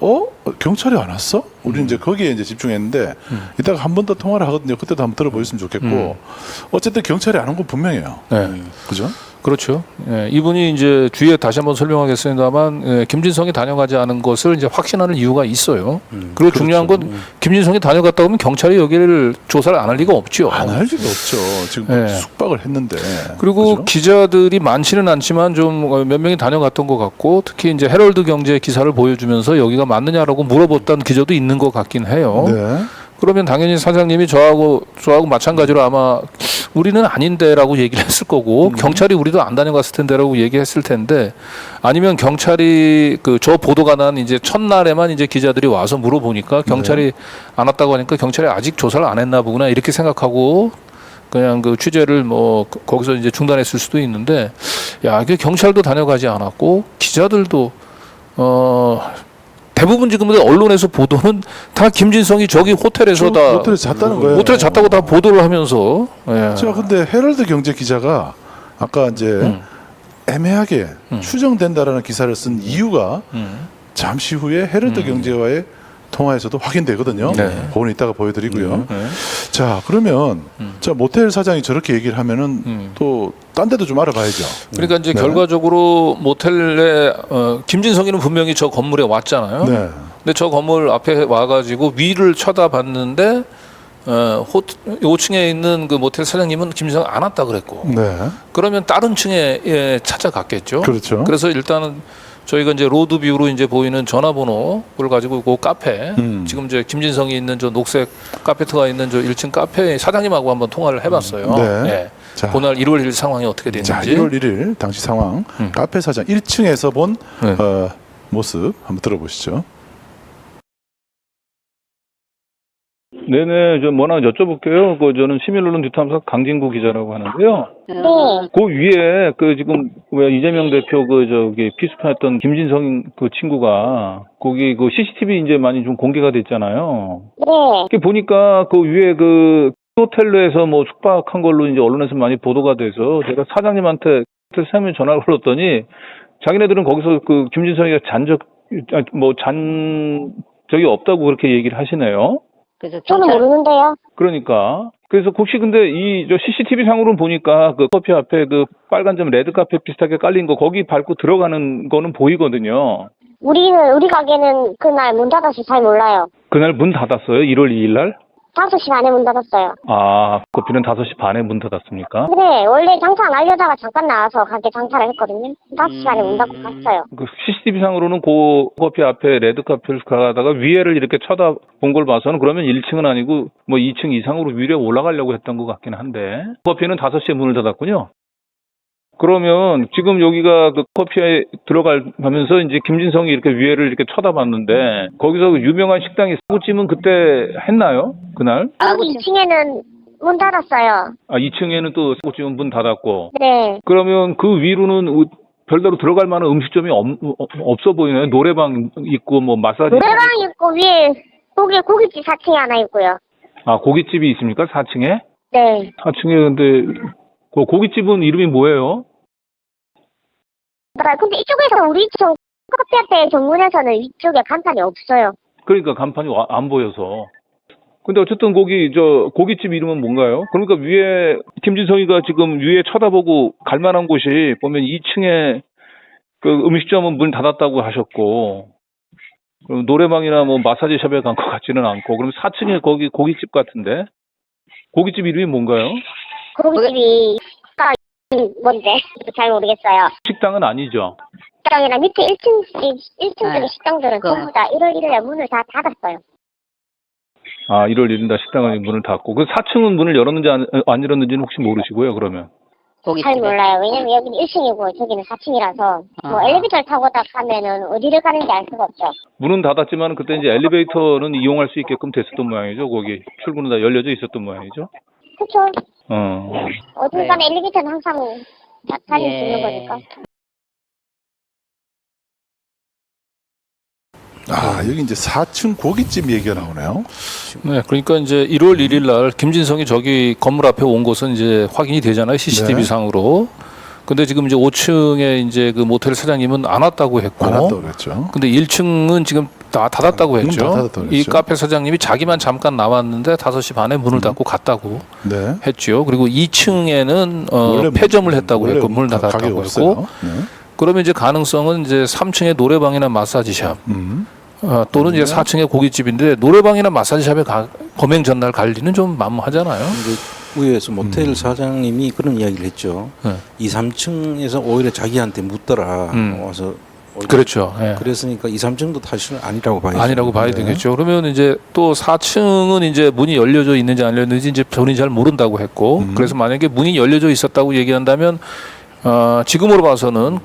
경찰이 안 왔어? 우리 이제 거기에 이제 집중했는데 이따가 한 번 더 통화를 하거든요. 그때도 한번 들어보셨으면 좋겠고 어쨌든 경찰이 안 온 건 분명해요. 네. 그죠? 그렇죠. 예, 이분이 이제 뒤에 다시 한번 설명하겠습니다만 예, 김진성이 다녀가지 않은 것을 이제 확신하는 이유가 있어요. 그리고 중요한 건 김진성이 다녀갔다 오면 경찰이 여기를 조사를 안 할 리가 없죠. 안 할 리가 없죠. 지금 네. 숙박을 했는데. 그리고 그죠? 기자들이 많지는 않지만 좀 몇 명이 다녀갔던 것 같고 특히 이제 헤럴드 경제 기사를 보여주면서 여기가 맞느냐라고 물어봤던 기자도 있는 것 같긴 해요. 네. 그러면 당연히 사장님이 저하고 마찬가지로 아마 우리는 아닌데라고 얘기를 했을 거고 경찰이 우리도 안 다녀갔을 텐데라고 얘기했을 텐데 아니면 경찰이 그 저 보도가 난 이제 첫날에만 이제 기자들이 와서 물어보니까 경찰이 안 왔다고 하니까 경찰이 아직 조사를 안 했나 보구나 이렇게 생각하고 그냥 그 취재를 뭐 거기서 이제 중단했을 수도 있는데 야 이게 경찰도 다녀가지 않았고 기자들도 대부분 지금 언론에서 보도는 다 김진성이 저기 호텔에서 다 호텔에 잤다는 거예요. 호텔에 잤다고 다 보도를 하면서 예. 자, 근데 헤럴드 경제 기자가 아까 이제 애매하게 추정된다라는 기사를 쓴 이유가 잠시 후에 헤럴드 경제와의 통화에서도 확인되거든요. 네. 그거는 이따가 보여드리고요. 네. 자, 그러면 자 모텔 사장이 저렇게 얘기를 하면은 또 딴 데도 좀 알아봐야죠. 그러니까 이제 네. 결과적으로 모텔에 김진성이는 분명히 저 건물에 왔잖아요. 네. 근데 저 건물 앞에 와가지고 위를 쳐다봤는데 5층에 있는 그 모텔 사장님은 김진성 안 왔다 그랬고 네. 그러면 다른 층에 찾아갔겠죠. 그렇죠. 그래서 일단은 저희가 이제 로드뷰로 이제 보이는 전화번호를 가지고 그 카페 지금 이제 김진성이 있는 저 녹색 카페트가 있는 저 1층 카페 사장님하고 한번 통화를 해봤어요. 네. 예. 자. 그날 1월 1일 상황이 어떻게 됐는지. 자, 1월 1일 당시 상황 카페 사장 1층에서 본 네. 모습 한번 들어보시죠. 네네, 저 뭐나 여쭤볼게요. 저는 시민언론 뒷탐사 강진구 기자라고 하는데요. 네. 그 위에 지금 왜 이재명 대표 저기 피스판했던 김진성 그 친구가 거기 그 CCTV 이제 많이 좀 공개가 됐잖아요. 네. 이렇게 보니까 그 위에 그 호텔로에서 뭐 숙박한 걸로 이제 언론에서 많이 보도가 돼서 제가 사장님한테 호텔 사장님 전화를 걸었더니 자기네들은 거기서 그 김진성이가 잔 적이 없다고 그렇게 얘기를 하시네요. 그래서 저는 모르는데요. 그러니까 그래서 혹시 근데 이 저 CCTV 상으로는 보니까 그 커피 앞에 그 빨간 점 레드 카페 비슷하게 깔린 거 거기 밟고 들어가는 거는 보이거든요. 우리 가게는 그날 문 닫아서 잘 몰라요. 그날 문 닫았어요? 1월 2일 날? 5시 반에 문 닫았어요. 아, 커피는 5시 반에 문 닫았습니까? 네, 원래 장사 안 하려다가 잠깐 나와서 가게 장사를 했거든요. 5시 반에 문 닫고 갔어요. 그 CCTV 상으로는 그 커피 앞에 레드 카페를 가다가 위에를 이렇게 쳐다본 걸 봐서는 그러면 1층은 아니고 뭐 2층 이상으로 위로 올라가려고 했던 것 같긴 한데 커피는 5시에 문을 닫았군요. 그러면 지금 여기가 그 커피에 들어가면서 이제 김진성이 이렇게 위에를 이렇게 쳐다봤는데 거기서 유명한 식당이 사고찜은 그때 했나요? 그날? 여기 2층에는 문 닫았어요. 아, 2층에는 또 사고찜은 문 닫았고. 네. 그러면 그 위로는 별다로 들어갈 만한 음식점이 없어 보이나요? 노래방 있고 뭐 마사지. 노래방 있고 위에 고깃집 4층에 하나 있고요. 아, 고깃집이 있습니까? 4층에? 네. 4층에 근데 그 고깃집은 이름이 뭐예요? 근데 이쪽에서 우리 쪽 커피 앞에 정문에서는 위쪽에 간판이 없어요. 그러니까 간판이 안 보여서. 근데 어쨌든 거기 고깃집 이름은 뭔가요? 그러니까 위에 김진성이가 지금 위에 쳐다보고 갈 만한 곳이 보면 2층에 그 음식점은 문 닫았다고 하셨고 그럼 노래방이나 뭐 마사지샵에 간 것 같지는 않고 그럼 4층에 거기 고깃집 같은데 고깃집 이름이 뭔가요? 고깃집이 뭔데? 잘 모르겠어요. 식당은 아니죠. 식당이랑 밑에 1층 쪽의 식당들은 그거. 전부 다 1월 1일에 문을 다 닫았어요. 아, 1월 1일 날 식당은 문을 닫고 그 4층은 문을 열었는지 안 열었는지는 혹시 모르시고요. 그러면 잘 몰라요. 왜냐면 여기는 1층이고 저기는 4층이라서 뭐 아. 엘리베이터를 타고 딱 가면은 어디를 가는지 알 수가 없죠. 문은 닫았지만 그때 이제 엘리베이터는 이용할 수 있게끔 됐었던 모양이죠. 거기 출구는 다 열려져 있었던 모양이죠. 그쵸? 어딜 네. 가나 엘리베이터는 항상 다닐 수 있는 거니까. 아, 여기 이제 4층 고깃집 얘기가 나오네요. 네, 그러니까 이제 1월 1일 날 김진성이 저기 건물 앞에 온 것은 이제 확인이 되잖아요. CCTV 네. 상으로. 근데 지금 이제 5층에 이제 그 모텔 사장님은 안 왔다고 했고. 안 왔다고 그랬죠. 근데 1층은 지금 다 닫았다고 문 했죠. 다 닫았다고 이 했죠. 카페 사장님이 자기만 잠깐 나왔는데 5시 반에 문을 닫고 갔다고 네. 했죠. 그리고 2층에는 원래 폐점을 했다고 원래 했고 문을 가게 닫았다고 없어요. 했고. 네. 그러면 이제 가능성은 이제 3층에 노래방이나 마사지샵 또는 이제 4층에 고깃집인데 노래방이나 마사지샵에 범행 전날 갈 리는 좀 만무하잖아요. 근데 우회에서 모텔 사장님이 그런 이야기를 했죠. 네. 2, 3층에서 오히려 자기한테 묻더라 와서 그렇죠. 예. 그랬으니까 2, 3층도 사실은 아니라고 봐야죠. 아니라고 봐야 네. 되겠죠. 그러면 이제 또 4층은 이제 문이 열려져 있는지 안 열렸는지 이제 본인이 잘 모른다고 했고, 그래서 만약에 문이 열려져 있었다고 얘기한다면 지금으로 봐서는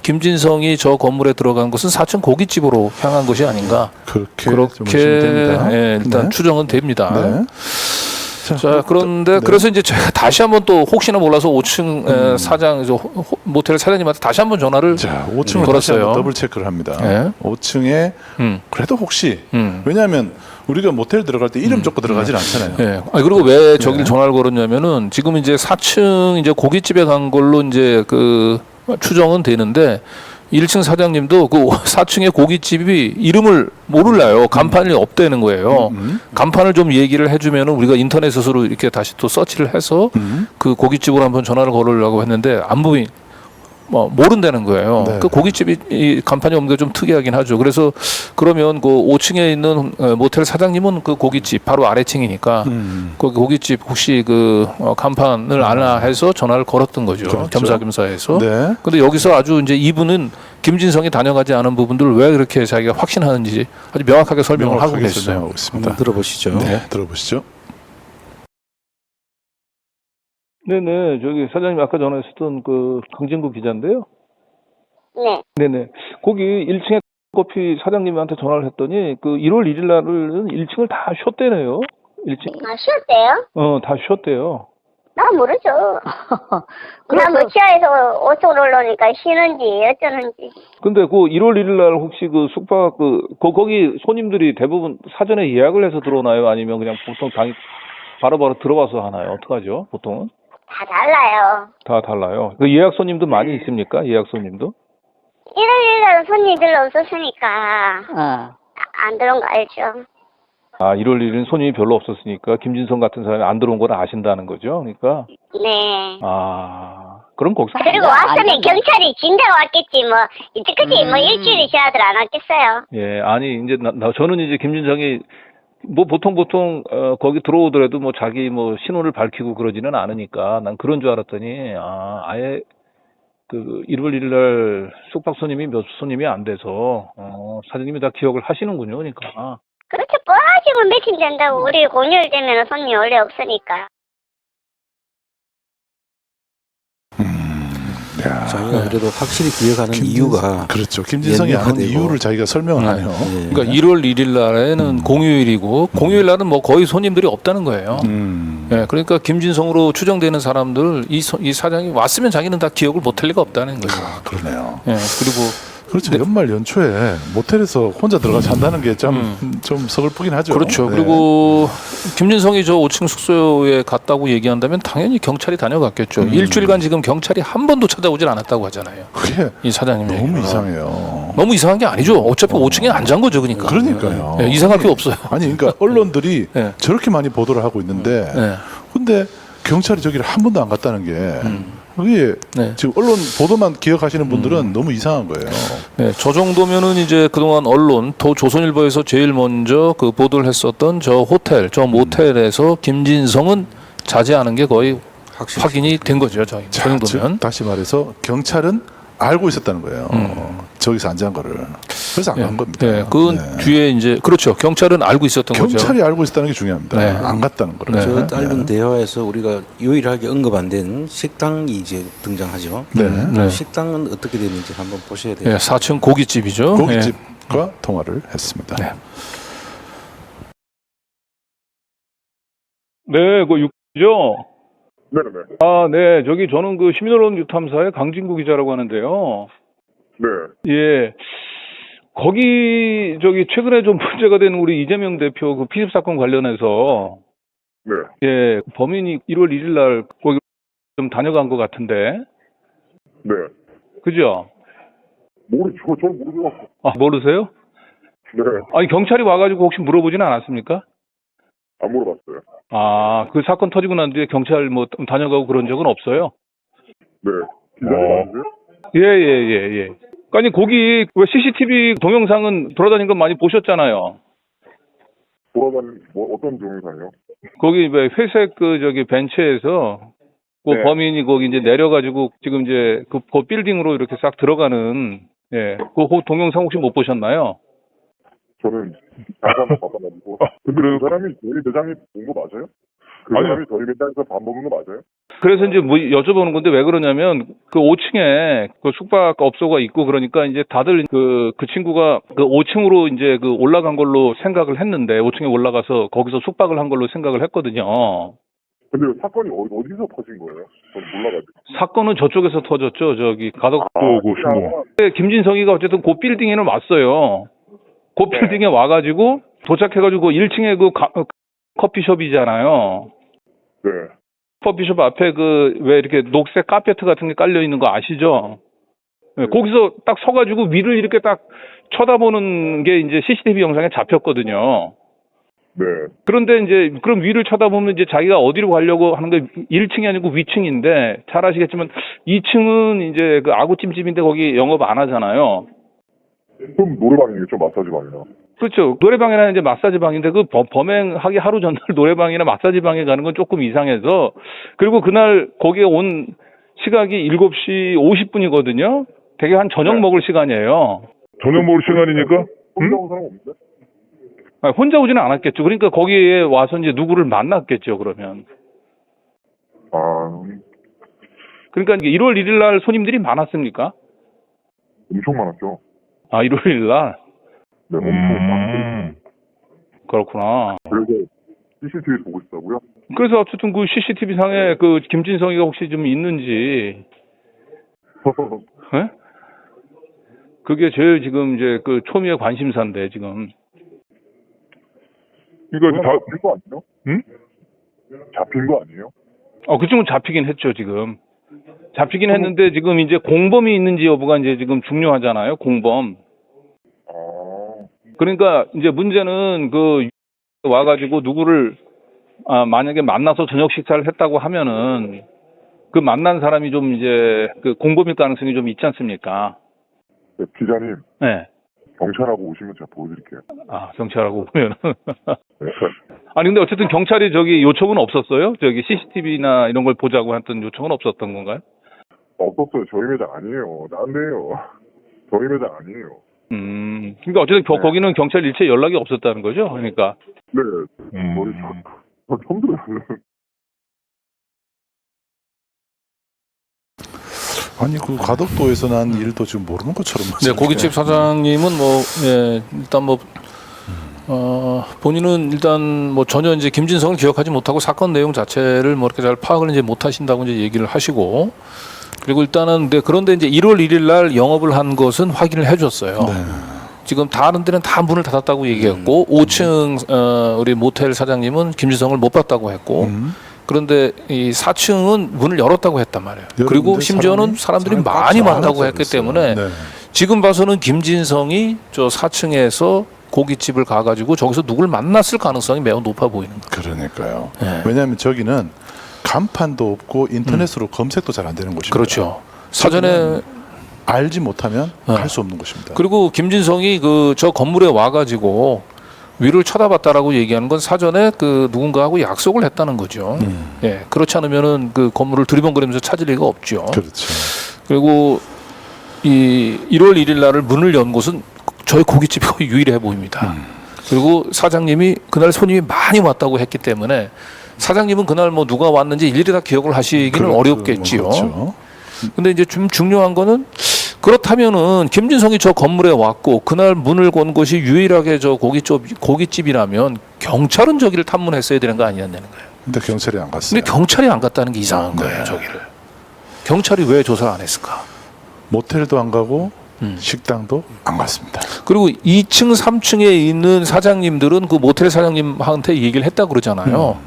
김진성이 저 건물에 들어간 것은 4층 고깃집으로 향한 것이 아닌가. 그렇게 좀 그렇게 보시면 됩니다. 예, 일단 네. 추정은 됩니다. 네. 자, 그런데 네. 그래서 이제 제가 다시 한번 또 혹시나 몰라서 5층 사장 모텔 사장님한테 다시 한번 전화를 자, 5층을 다시 걸었어요. 한번 더블 체크를 합니다. 네. 5층에 음. 그래도 혹시 음. 왜냐하면 우리가 모텔 들어갈 때 이름 적고 들어가질 않잖아요. 예. 그리고 왜 저기를 전화를 걸었냐면은 지금 이제 4층 이제 고깃집에 간 걸로 이제 그 추정은 되는데 1층 사장님도 그 4층의 고깃집이 이름을 모를라요. 간판이 없다는 거예요. 간판을 좀 얘기를 해주면은 우리가 인터넷으로 이렇게 다시 또 서치를 해서 그 고깃집으로 한번 전화를 걸으려고 했는데 안 보인. 모른다는 거예요. 네. 그 고깃집이 이 간판이 없는 게 좀 특이하긴 하죠. 그래서 그러면 그 5층에 있는 모텔 사장님은 그 고깃집 바로 아래층이니까 거기 고깃집 혹시 그 간판을 아나 해서 전화를 걸었던 거죠. 그렇죠. 겸사겸사해서. 네. 근데 여기서 아주 이제 이분은 김진성이 다녀가지 않은 부분들을 왜 그렇게 자기가 확신하는지 아주 명확하게 설명을 하고 명확하게 계셨어요. 설명하고 있습니다. 한번 들어보시죠. 네, 들어보시죠. 네네, 저기 사장님 아까 전화했었던 그 강진구 기자인데요. 네. 네네. 거기 1층에 커피 사장님한테 전화를 했더니 그 1월 1일 날은 1층을 다 쉬었대네요. 1층. 아, 쉬었대요? 다 쉬었대요. 나 모르죠. 나 뭐 지하에서 5층으로 올라오니까 쉬는지 어쩌는지. 근데 그 1월 1일 날 혹시 그 숙박 거기 손님들이 대부분 사전에 예약을 해서 들어오나요? 아니면 그냥 보통 바로바로 들어와서 하나요? 어떡하죠? 보통은? 다 달라요. 다 달라요. 그 예약 손님도 많이 있습니까? 예약 손님도? 일요일날은 손님이 별로 없었으니까 어. 안 들어온 거 알죠. 1월 1일은 손님이 별로 없었으니까 김진성 같은 사람이 안 들어온 걸 아신다는 거죠. 그러니까 네. 그럼 거기서 그리고 왔으면 경찰이 진작 왔겠지 뭐 이때까지 뭐 일주일이 지나들 안 왔겠어요. 예, 아니 이제 저는 이제 김진성이 뭐 보통 거기 들어오더라도 뭐 자기 뭐 신원을 밝히고 그러지는 않으니까 난 그런 줄 알았더니 아예 그 1월 1일 날 숙박 손님이 몇 손님이 안 돼서 사장님이 다 기억을 하시는군요. 그러니까. 그렇게 빠지면 며칠 된다고 우리 공휴일 되면 손님이 원래 없으니까. 야, 자기가 그래도 확실히 기억하는 이유가 그렇죠. 김진성이 아는 연명화되고. 이유를 자기가 설명을 하네요. 예. 그러니까 1월 1일 날에는 공휴일이고 공휴일 날은 뭐 거의 손님들이 없다는 거예요. 예, 그러니까 김진성으로 추정되는 사람들 이 사장이 왔으면 자기는 다 기억을 못할 리가 없다는 거죠. 그러네요. 예, 그리고 그렇죠. 연말 연초에 모텔에서 혼자 들어가 잔다는 게 좀 서글프긴 하죠. 그렇죠. 네. 그리고 김진성이 저 5층 숙소에 갔다고 얘기한다면 당연히 경찰이 다녀갔겠죠. 일주일간 지금 경찰이 한 번도 찾아오질 않았다고 하잖아요. 그게 이 사장님이 너무 이상해요. 너무 이상한 게 아니죠. 어차피 5층에 안 잔 거죠, 그러니까. 그러니까요. 예, 이상할 게 없어요. 아니 그러니까 언론들이 네. 저렇게 많이 보도를 하고 있는데 네. 근데 경찰이 저기를 한 번도 안 갔다는 게 그게 네. 지금 언론 보도만 기억하시는 분들은 너무 이상한 거예요. 네, 저 정도면은 이제 그동안 언론, 또 조선일보에서 제일 먼저 그 보도를 했었던 저 호텔, 저 모텔에서 김진성은 자제하는 게 거의 확인이 된 거죠. 저 정도면. 즉, 다시 말해서 경찰은 알고 있었다는 거예요. 저기서 안 잔 거를. 그래서 안 간 겁니다. 네, 그 뒤에 이제 그렇죠. 경찰은 알고 있었던 거죠. 경찰이 알고 있었다는 게 중요합니다. 네. 안 갔다는 거를. 저 짧은 대화에서 우리가 유일하게 언급 안 된 식당이 이제 등장하죠. 네. 식당은 어떻게 됐는지 한번 보셔야 돼요. 네, 4층 고깃집이죠. 고깃집과 통화를 했습니다. 네. 네, 그 육죠. 네네. 네, 저기 저는 그 시민언론 뉴탐사의 강진구 기자라고 하는데요. 네. 예. 거기 저기 최근에 좀 문제가 된 우리 이재명 대표 그 피습 사건 관련해서 네. 예, 범인이 1월 1일 날 거기 좀 다녀간 것 같은데 네. 그죠? 모르죠. 저는 모르죠. 아, 모르세요? 네. 아니, 경찰이 와가지고 혹시 물어보지는 않았습니까? 안 물어봤어요. 아, 그 사건 터지고 난 뒤에 경찰 뭐 다녀가고 그런 적은 없어요? 네. 기자님 아니세요? 예. 아니, 거기 왜 CCTV 동영상은 돌아다닌 건 많이 보셨잖아요. 돌아다니는 뭐 어떤 동영상이요? 거기 왜 회색 벤치에서 그 네. 범인이 거기 이제 내려가지고 지금 이제 그 빌딩으로 이렇게 싹 들어가는 그 동영상 혹시 못 보셨나요? 저는 잠깐 봐가지고. 근데 그 사람이 저희 매장에 본 거 맞아요? 그 아니요. 사람이 저희 매장에서 밥 먹는 거 맞아요? 그래서 이제 뭐 여쭤보는 건데 왜 그러냐면 그 5층에 그 숙박업소가 있고 그러니까 이제 다들 그 친구가 그 5층으로 이제 그 올라간 걸로 생각을 했는데 5층에 올라가서 거기서 숙박을 한 걸로 생각을 했거든요. 근데 사건이 어디서 터진 거예요? 저는 몰라가지고. 사건은 저쪽에서 터졌죠. 저기 가덕도 그 신고. 김진성이가 어쨌든 그 빌딩에는 왔어요. 그 네. 빌딩에 와가지고 도착해가지고 1층에 그 커피숍이잖아요. 네. 커피숍 앞에 그 왜 이렇게 녹색 카페트 같은 게 깔려 있는 거 아시죠? 네, 거기서 딱 서가지고 위를 이렇게 딱 쳐다보는 게 이제 CCTV 영상에 잡혔거든요. 네. 그런데 이제 그럼 위를 쳐다보면 이제 자기가 어디로 가려고 하는 게 1층이 아니고 위층인데 잘 아시겠지만 2층은 이제 그 아구찜집인데 거기 영업 안 하잖아요. 그럼 노래방이겠죠? 마사지 방이나. 그렇죠. 노래방이나 이제 마사지 방인데 그 범행하기 하루 전날 노래방이나 마사지 방에 가는 건 조금 이상해서 그리고 그날 거기에 온 시각이 7시 50분이거든요. 되게 한 저녁 네. 먹을 시간이에요. 저녁 먹을 시간이니까? 혼자 온 사람 없는데? 아니, 혼자 오지는 않았겠죠. 그러니까 거기에 와서 이제 누구를 만났겠죠. 그러면. 아, 그러니까 이게 1월 1일 날 손님들이 많았습니까? 엄청 많았죠. 아, 1월 1일 날. 네, 엄청 많았죠. 그렇구나. 그래서 CCTV 보고 있다고요? 그래서 어쨌든 그 CCTV 상에 그 김진성이가 혹시 좀 있는지. 예? 그게 제일 지금 이제 그 초미의 관심사인데 지금. 그러니까 다, 잡힌 거 아니에요? 응? 잡힌 거 아니에요? 그 친구 잡히긴 했죠 지금. 잡히긴 했는데 지금 이제 공범이 있는지 여부가 이제 지금 중요하잖아요. 공범. 아, 그러니까 이제 문제는 그 와가지고 누구를 만약에 만나서 저녁 식사를 했다고 하면은 그 만난 사람이 좀 이제 그 공범일 가능성이 좀 있지 않습니까? 네, 기자님, 네. 경찰하고 오시면 제가 보여드릴게요. 경찰하고 보면은. 네. 아니 근데 어쨌든 경찰이 저기 요청은 없었어요? 저기 CCTV나 이런 걸 보자고 했던 요청은 없었던 건가요? 없었어요. 저희 매장 아니에요. 딴 데요. 저희 매장 아니에요. 그러니까 어쨌든 네. 거기는 경찰 일체 연락이 없었다는 거죠? 그러니까. 네, 머리 저 처음 들어요. 아니 그 가덕도에서 난 일도 지금 모르는 것처럼. 네, 고깃집 사장님은 일단 본인은 일단 전혀 이제 김진성을 기억하지 못하고 사건 내용 자체를 이렇게 잘 파악을 이제 못 하신다고 이제 얘기를 하시고 그리고 일단은 그런데 이제 1월 1일 날 영업을 한 것은 확인을 해줬어요. 네. 지금 다른 데는 다 문을 닫았다고 얘기했고 5층 우리 모텔 사장님은 김진성을 못 봤다고 했고 그런데 이 4층은 문을 열었다고 했단 말이에요. 그리고 심지어는 사람들이 많이 많다고 했기 때문에 네. 지금 봐서는 김진성이 저 4층에서 고깃집을 가가지고 저기서 누굴 만났을 가능성이 매우 높아 보이는 거예요. 그러니까요. 네. 왜냐하면 저기는 간판도 없고 인터넷으로 검색도 잘 안 되는 곳입니다. 그렇죠. 사전에 알지 못하면 네. 갈 수 없는 곳입니다. 그리고 김진성이 저 건물에 와가지고 위를 쳐다봤다라고 얘기하는 건 사전에 누군가하고 약속을 했다는 거죠. 예, 그렇지 않으면은 그 건물을 두리번거리면서 찾을 리가 없죠. 그렇죠. 그리고 이 1월 1일 날을 문을 연 곳은 저희 고깃집이 거의 유일해 보입니다. 그리고 사장님이 그날 손님이 많이 왔다고 했기 때문에 사장님은 그날 누가 왔는지 일일이 다 기억을 하시기는 어렵겠지요. 그렇죠. 근데 이제 좀 중요한 거는 그렇다면은 김진성이 저 건물에 왔고 그날 문을 건 곳이 유일하게 저 고깃집이라면 경찰은 저기를 탐문했어야 되는 거 아니냐는 거예요. 근데 경찰이 안 갔어요. 근데 경찰이 안 갔다는 게 이상한 거예요, 저기를. 경찰이 왜 조사를 안 했을까? 모텔도 안 가고 식당도 안 갔습니다. 그리고 2층, 3층에 있는 사장님들은 그 모텔 사장님한테 얘기를 했다 그러잖아요.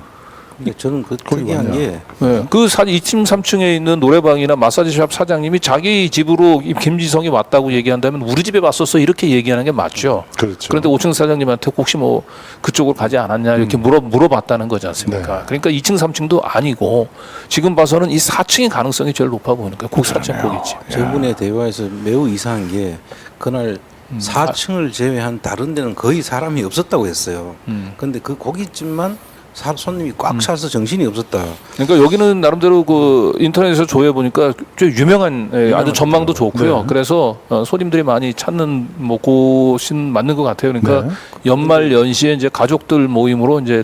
근데 저는 그 거기 특이한 맞냐? 게 네. 그 2층 3층에 있는 노래방이나 마사지샵 사장님이 자기 집으로 이 김지성이 왔다고 얘기한다면 우리 집에 왔었어 이렇게 얘기하는 게 맞죠. 그렇죠. 그런데 5층 사장님한테 혹시 뭐 그쪽으로 가지 않았냐 이렇게 물어봤다는 거지 않습니까? 네. 그러니까 2층 3층도 아니고 지금 봐서는 이 4층의 가능성이 제일 높아 보이는 거예요. 국 4층 고깃집. 저분의 대화에서 매우 이상한 게 그날 4층을 제외한 다른 데는 거의 사람이 없었다고 했어요. 근데 그 고깃집만 손님이 꽉 차서 정신이 없었다. 그러니까 여기는 나름대로 그 인터넷에서 조회 보니까 좀 유명한 아주 전망도 좋고요. 네. 그래서 손님들이 많이 찾는 뭐 곳은 맞는 것 같아요. 그러니까 네. 연말 연시에 이제 가족들 모임으로 이제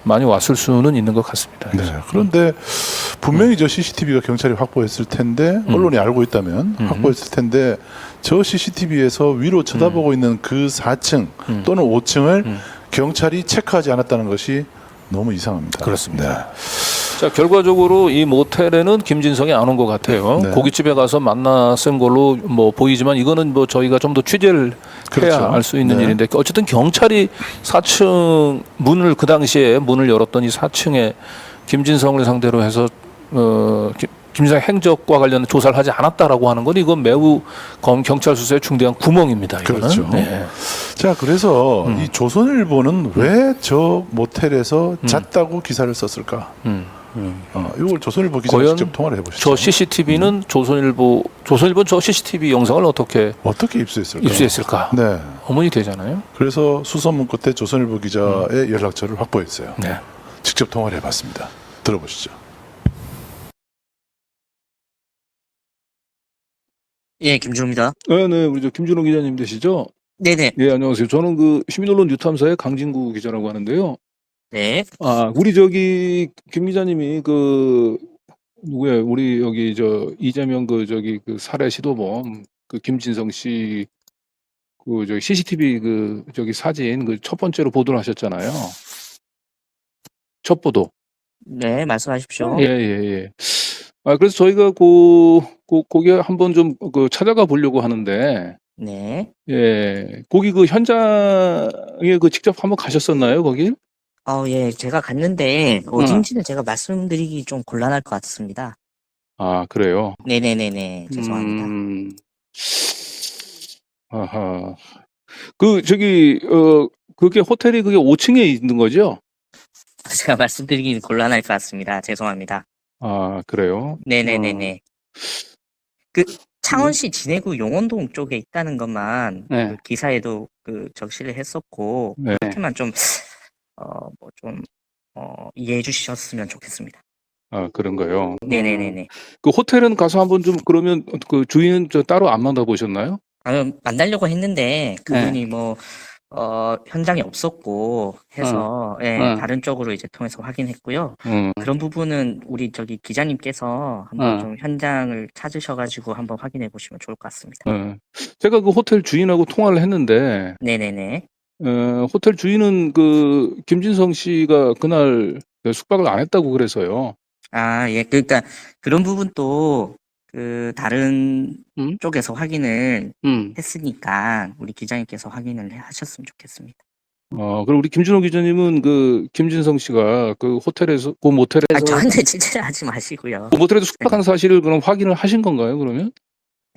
많이 왔을 수는 있는 것 같습니다. 네. 그런데 분명히 저 CCTV가 경찰이 확보했을 텐데 언론이 알고 있다면 확보했을 텐데 저 CCTV에서 위로 쳐다보고 있는 그 4층 또는 5층을 경찰이 체크하지 않았다는 것이 너무 이상합니다. 그렇습니다. 자, 결과적으로 이 모텔에는 김진성이 안 온 것 같아요. 네. 고깃집에 가서 만났은 걸로 뭐 보이지만 이거는 뭐 저희가 좀 더 취재를 그렇죠. 해야 알 수 있는 네. 일인데 어쨌든 경찰이 4층 문을 그 당시에 문을 열었던 이 4층에 김진성을 상대로 해서 김진성 행적과 관련 조사를 하지 않았다라고 하는 건 이건 매우 경찰 수사에 중대한 구멍입니다. 이거는. 그렇죠. 네. 자, 그래서 이 조선일보는 왜 저 모텔에서 잤다고 기사를 썼을까? 이걸 조선일보 기자 과연 직접 통화를 해보시죠. 저 CCTV는 조선일보 저 CCTV 영상을 어떻게 입수했을까? 입수했을까? 네. 어머니 되잖아요. 그래서 수소문 끝에 조선일보 기자의 연락처를 확보했어요. 네. 직접 통화를 해봤습니다. 들어보시죠. 예, 김준호입니다. 네, 우리 저 김준호 기자님 되시죠? 네네. 예, 안녕하세요. 저는 그 시민언론 뉴탐사의 강진구 기자라고 하는데요. 네. 우리 저기 김 기자님이 그 누구야? 우리 여기 저 이재명 그 살해 시도범 그 김진성 씨 그 저기 CCTV 그 저기 사진 그 첫 번째로 보도를 하셨잖아요. 첫 보도. 네, 말씀하십시오. 예. 그래서 저희가 거기 한번 좀 그 찾아가 보려고 하는데, 네. 예, 거기 그 현장에 그 직접 한번 가셨었나요, 거기? 예, 제가 갔는데 어딘지는 제가 말씀드리기 좀 곤란할 것 같습니다. 그래요. 네네네네. 죄송합니다. 아하. 그게 호텔이 그게 5층에 있는 거죠? 제가 말씀드리기 곤란할 것 같습니다. 죄송합니다. 그래요? 네네네네. 그 창원시 진해구 용원동 쪽에 있다는 것만 네. 그 기사에도 그 적시를 했었고 네. 그렇게만 좀 이해해 주셨으면 좋겠습니다. 그런 거요. 네네네네. 그 호텔은 가서 한번 좀 그러면 그 주인은 저 따로 안 만나보셨나요? 만나려고 했는데 그분이 현장에 없었고 해서 다른 쪽으로 이제 통해서 확인했고요. 그런 부분은 우리 저기 기자님께서 한번 좀 현장을 찾으셔가지고 한번 확인해 보시면 좋을 것 같습니다. 제가 그 호텔 주인하고 통화를 했는데, 네네네. 호텔 주인은 그 김진성 씨가 그날 숙박을 안 했다고 그래서요. 예. 그러니까 그런 부분도 그 다른 쪽에서 확인을 했으니까 우리 기자님께서 확인을 하셨으면 좋겠습니다. 그럼 우리 김준호 기자님은 그 김진성 씨가 그 호텔에서 그 모텔에서 저한테 진짜 하지 마시고요. 그 모텔에서 숙박한 사실을 그럼 확인을 하신 건가요, 그러면?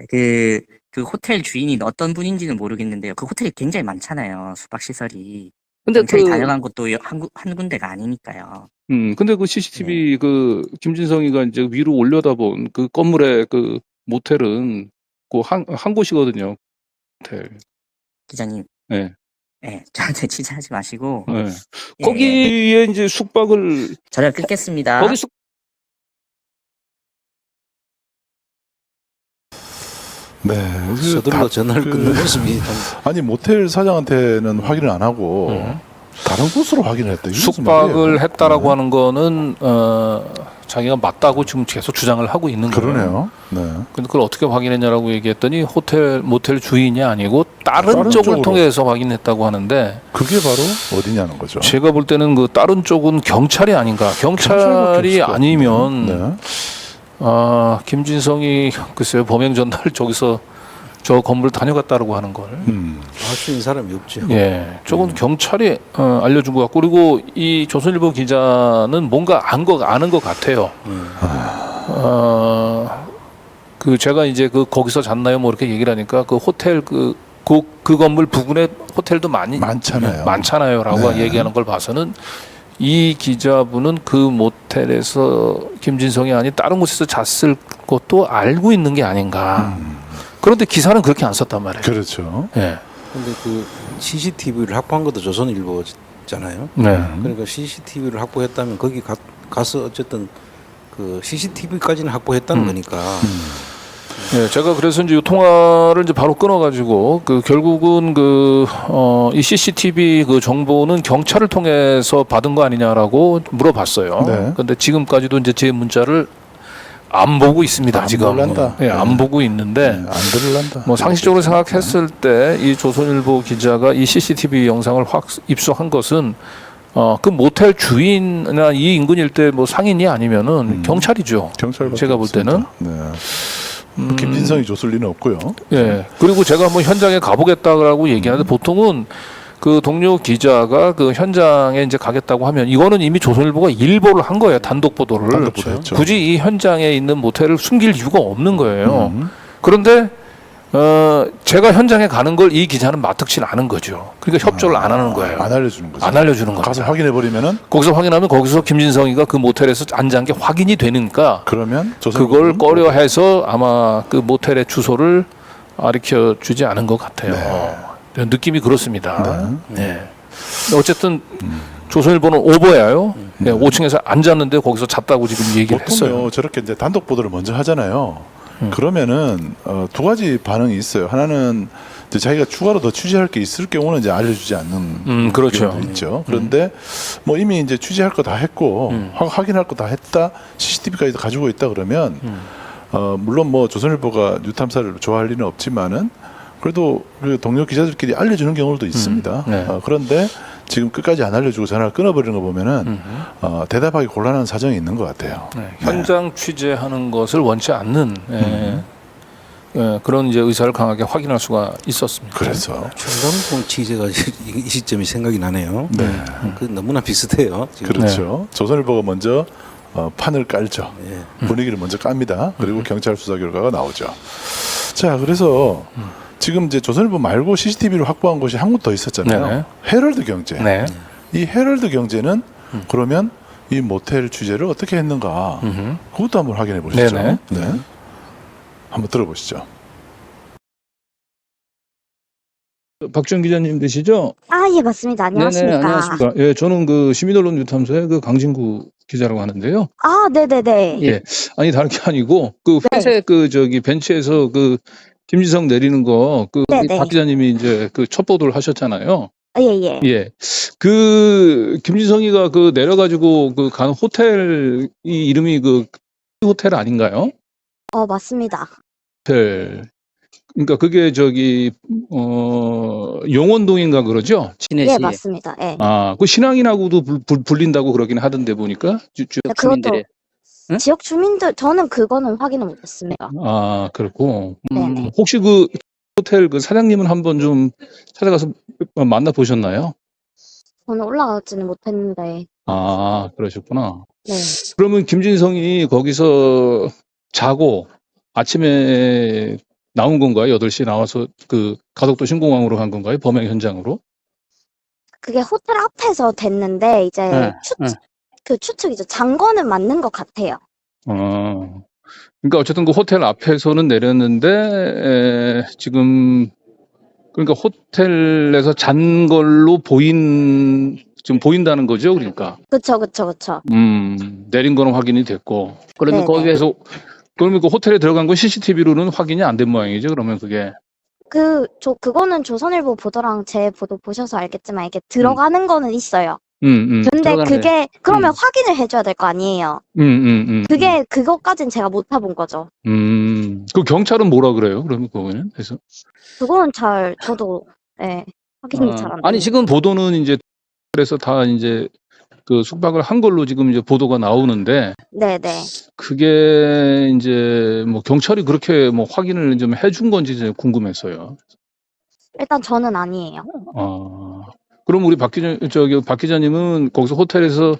그 호텔 주인이 어떤 분인지는 모르겠는데요. 그 호텔이 굉장히 많잖아요. 숙박 시설이. 근데 경찰이 다녀간 곳도 한 군데가 아니니까요. 근데 그 CCTV 그 김진성이가 이제 위로 올려다본 그 건물의 그 모텔은 그 한 곳이거든요. 호텔. 기자님. 네. 네, 저한테 치사하지 마시고. 네. 거기에 이제 숙박을 전화 끊겠습니다. 거기 네. 서둘러 전화를 끊는 모습이 좀 아니 모텔 사장한테는 확인을 안 하고 다른 곳으로 확인을 했다. 이게 무슨 숙박을 말이에요? 했다라고 하는 거는 자기가 맞다고 지금 계속 주장을 하고 있는 거예요. 그러네요. 네. 근데 그걸 어떻게 확인했냐라고 얘기했더니 모텔 주인이 아니고 다른 쪽을 쪽으로. 통해서 확인했다고 하는데 그게 바로 어디냐는 거죠. 제가 볼 때는 그 다른 쪽은 경찰이 아닌가. 경찰이 경찰밖에 없을 아니면 네. 김진성이 글쎄요 범행 전날 저기서 저 건물 다녀갔다라고 하는 걸. 알 수 있는 사람이 없죠. 예, 저건 경찰이 알려준 것 같고, 그리고 이 조선일보 기자는 뭔가 아는 것 같아요. 그 제가 이제 거기서 잤나요? 뭐 이렇게 얘기를 하니까 그 호텔 그 건물 부근에 호텔도 많잖아요라고 네. 얘기하는 걸 봐서는 이 기자분은 그 모텔에서 김진성이 아닌 다른 곳에서 잤을 것도 알고 있는 게 아닌가. 그런데 기사는 그렇게 안 썼단 말이에요. 그렇죠. 예. 근데 그 CCTV를 확보한 것도 조선일보잖아요. 네. 그러니까 CCTV를 확보했다면 거기 가서 어쨌든 그 CCTV까지는 확보했다는 거니까. 예, 제가 그래서 이제 이 통화를 이제 바로 끊어가지고 결국은 이 CCTV 그 정보는 경찰을 통해서 받은 거 아니냐라고 물어봤어요. 네. 근데 지금까지도 이제 제 문자를 안 보고 있습니다. 안 지금. 볼란다. 예, 안 보고 있는데 안 들을란다. 뭐 상식적으로 생각했을 때 이 조선일보 기자가 이 CCTV 영상을 확 입수한 것은 그 모텔 주인이나 이 인근 일대 뭐 상인이 아니면은 경찰이죠. 경찰 제가 볼 때는. 네. 김진성이 줬을 리는 없고요. 예. 그리고 제가 한번 현장에 가보겠다라고 얘기하는데 보통은 그 동료 기자가 그 현장에 이제 가겠다고 하면 이거는 이미 조선일보가 일보를 한 거예요. 단독 보도를. 단독 보도했죠. 굳이 이 현장에 있는 모텔을 숨길 이유가 없는 거예요. 그런데 제가 현장에 가는 걸 이 기자는 마뜩치 않은 거죠. 그러니까 협조를 안 하는 거예요. 안 알려주는 거죠. 안 알려주는 거죠. 가서 확인해 버리면은 거기서 확인하면 거기서 김진성이가 그 모텔에서 앉은 게 확인이 되니까 그러면 그걸 꺼려해서 아마 그 모텔의 주소를 가르쳐 주지 않은 것 같아요. 느낌이 그렇습니다. 네. 어쨌든 조선일보는 오버예요. 네, 5층에서 앉았는데 거기서 잤다고 지금 얘기를 보통요 했어요. 저렇게 이제 단독 보도를 먼저 하잖아요. 그러면은 두 가지 반응이 있어요. 하나는 이제 자기가 추가로 더 취재할 게 있을 경우는 이제 알려주지 않는 그렇죠. 경우도 있죠. 그런데 뭐 이미 이제 취재할 거 다 했고 확인할 거 다 했다, CCTV까지 가지고 있다 그러면 물론 뭐 조선일보가 뉴탐사를 좋아할 리는 없지만은 그래도 그 동료 기자들끼리 알려주는 경우도 있습니다. 네. 그런데 지금 끝까지 안 알려주고 전화를 끊어버리는 거 보면은 대답하기 곤란한 사정이 있는 것 같아요. 네. 현장 취재하는 것을 원치 않는 그런 이제 의사를 강하게 확인할 수가 있었습니다. 그래서 청담동 취재가 이 시점이 생각이 나네요. 네. 그 너무나 비슷해요. 지금. 그렇죠. 조선일보가 먼저 판을 깔죠. 예. 분위기를 먼저 깝니다. 그리고 경찰 수사 결과가 나오죠. 자, 그래서 지금 이제 조선일보 말고 CCTV를 확보한 곳이 한 곳 더 있었잖아요. 네네. 헤럴드 경제. 네. 이 헤럴드 경제는 그러면 이 모텔 취재를 어떻게 했는가? 그것도 한번 확인해 보시죠. 네네. 네. 한번 들어보시죠. 박주영 기자님 되시죠? 아, 예, 맞습니다. 안녕하십니까. 네네, 안녕하십니까. 예, 저는 그 시민언론 뉴탐사의 그 강진구 기자라고 하는데요. 아, 네네네. 예. 아니, 다른 게 아니고, 그 회색 벤치에서 그 김지성 내리는 거, 네네. 박 기자님이 이제 그 첫 보도를 하셨잖아요. 예, 예. 예. 그 김지성이가 그 내려가지고 그 간 호텔, 이 이름이 그 호텔 아닌가요? 맞습니다. 호텔. 그러니까 그게 용원동인가 그러죠? 예, 맞습니다. 예. 아, 그 신앙인하고도 불린다고 그러긴 하던데 보니까 그것도 지역 주민들, 저는 그거는 확인을 못했습니다. 아, 그렇고. 네네. 혹시 그 호텔 그 사장님은 한번 좀 찾아가서 만나 보셨나요? 저는 올라가지는 못했는데. 아, 그러셨구나. 네. 그러면 김진성이 거기서 자고 아침에 나온 건가요? 8시에 나와서 그 가덕도 신공항으로 간 건가요? 범행 현장으로? 그게 호텔 앞에서 됐는데, 이제 네, 그 추측이죠. 잔거는 맞는 것 같아요. 그러니까 어쨌든 그 호텔 앞에서는 내렸는데 지금 그러니까 호텔에서 잔 걸로 지금 보인다는 거죠, 그러니까. 그쵸. 내린 거는 확인이 됐고. 그러면 네네. 거기에서 그러면 그 호텔에 들어간 건 CCTV로는 확인이 안 된 모양이죠, 그러면 그게. 그거는 조선일보 보도랑 제 보도 보셔서 알겠지만, 이게 들어가는 거는 있어요. 근데 들어가는데. 그게, 그러면 확인을 해줘야 될 거 아니에요. 그것까진 제가 못 해본 거죠. 그 경찰은 뭐라 그래요, 그러면 그거는? 그래서. 그거는 저도, 예, 확인이 잘 안 돼요. 아니, 지금 보도는 이제 그래서 다 이제 그 숙박을 한 걸로 지금 이제 보도가 나오는데 네네. 그게 이제 뭐 경찰이 그렇게 뭐 확인을 좀 해준 건지 이제 궁금해서요. 일단 저는 아니에요. 그럼 우리 박 기자님은 거기서 호텔에서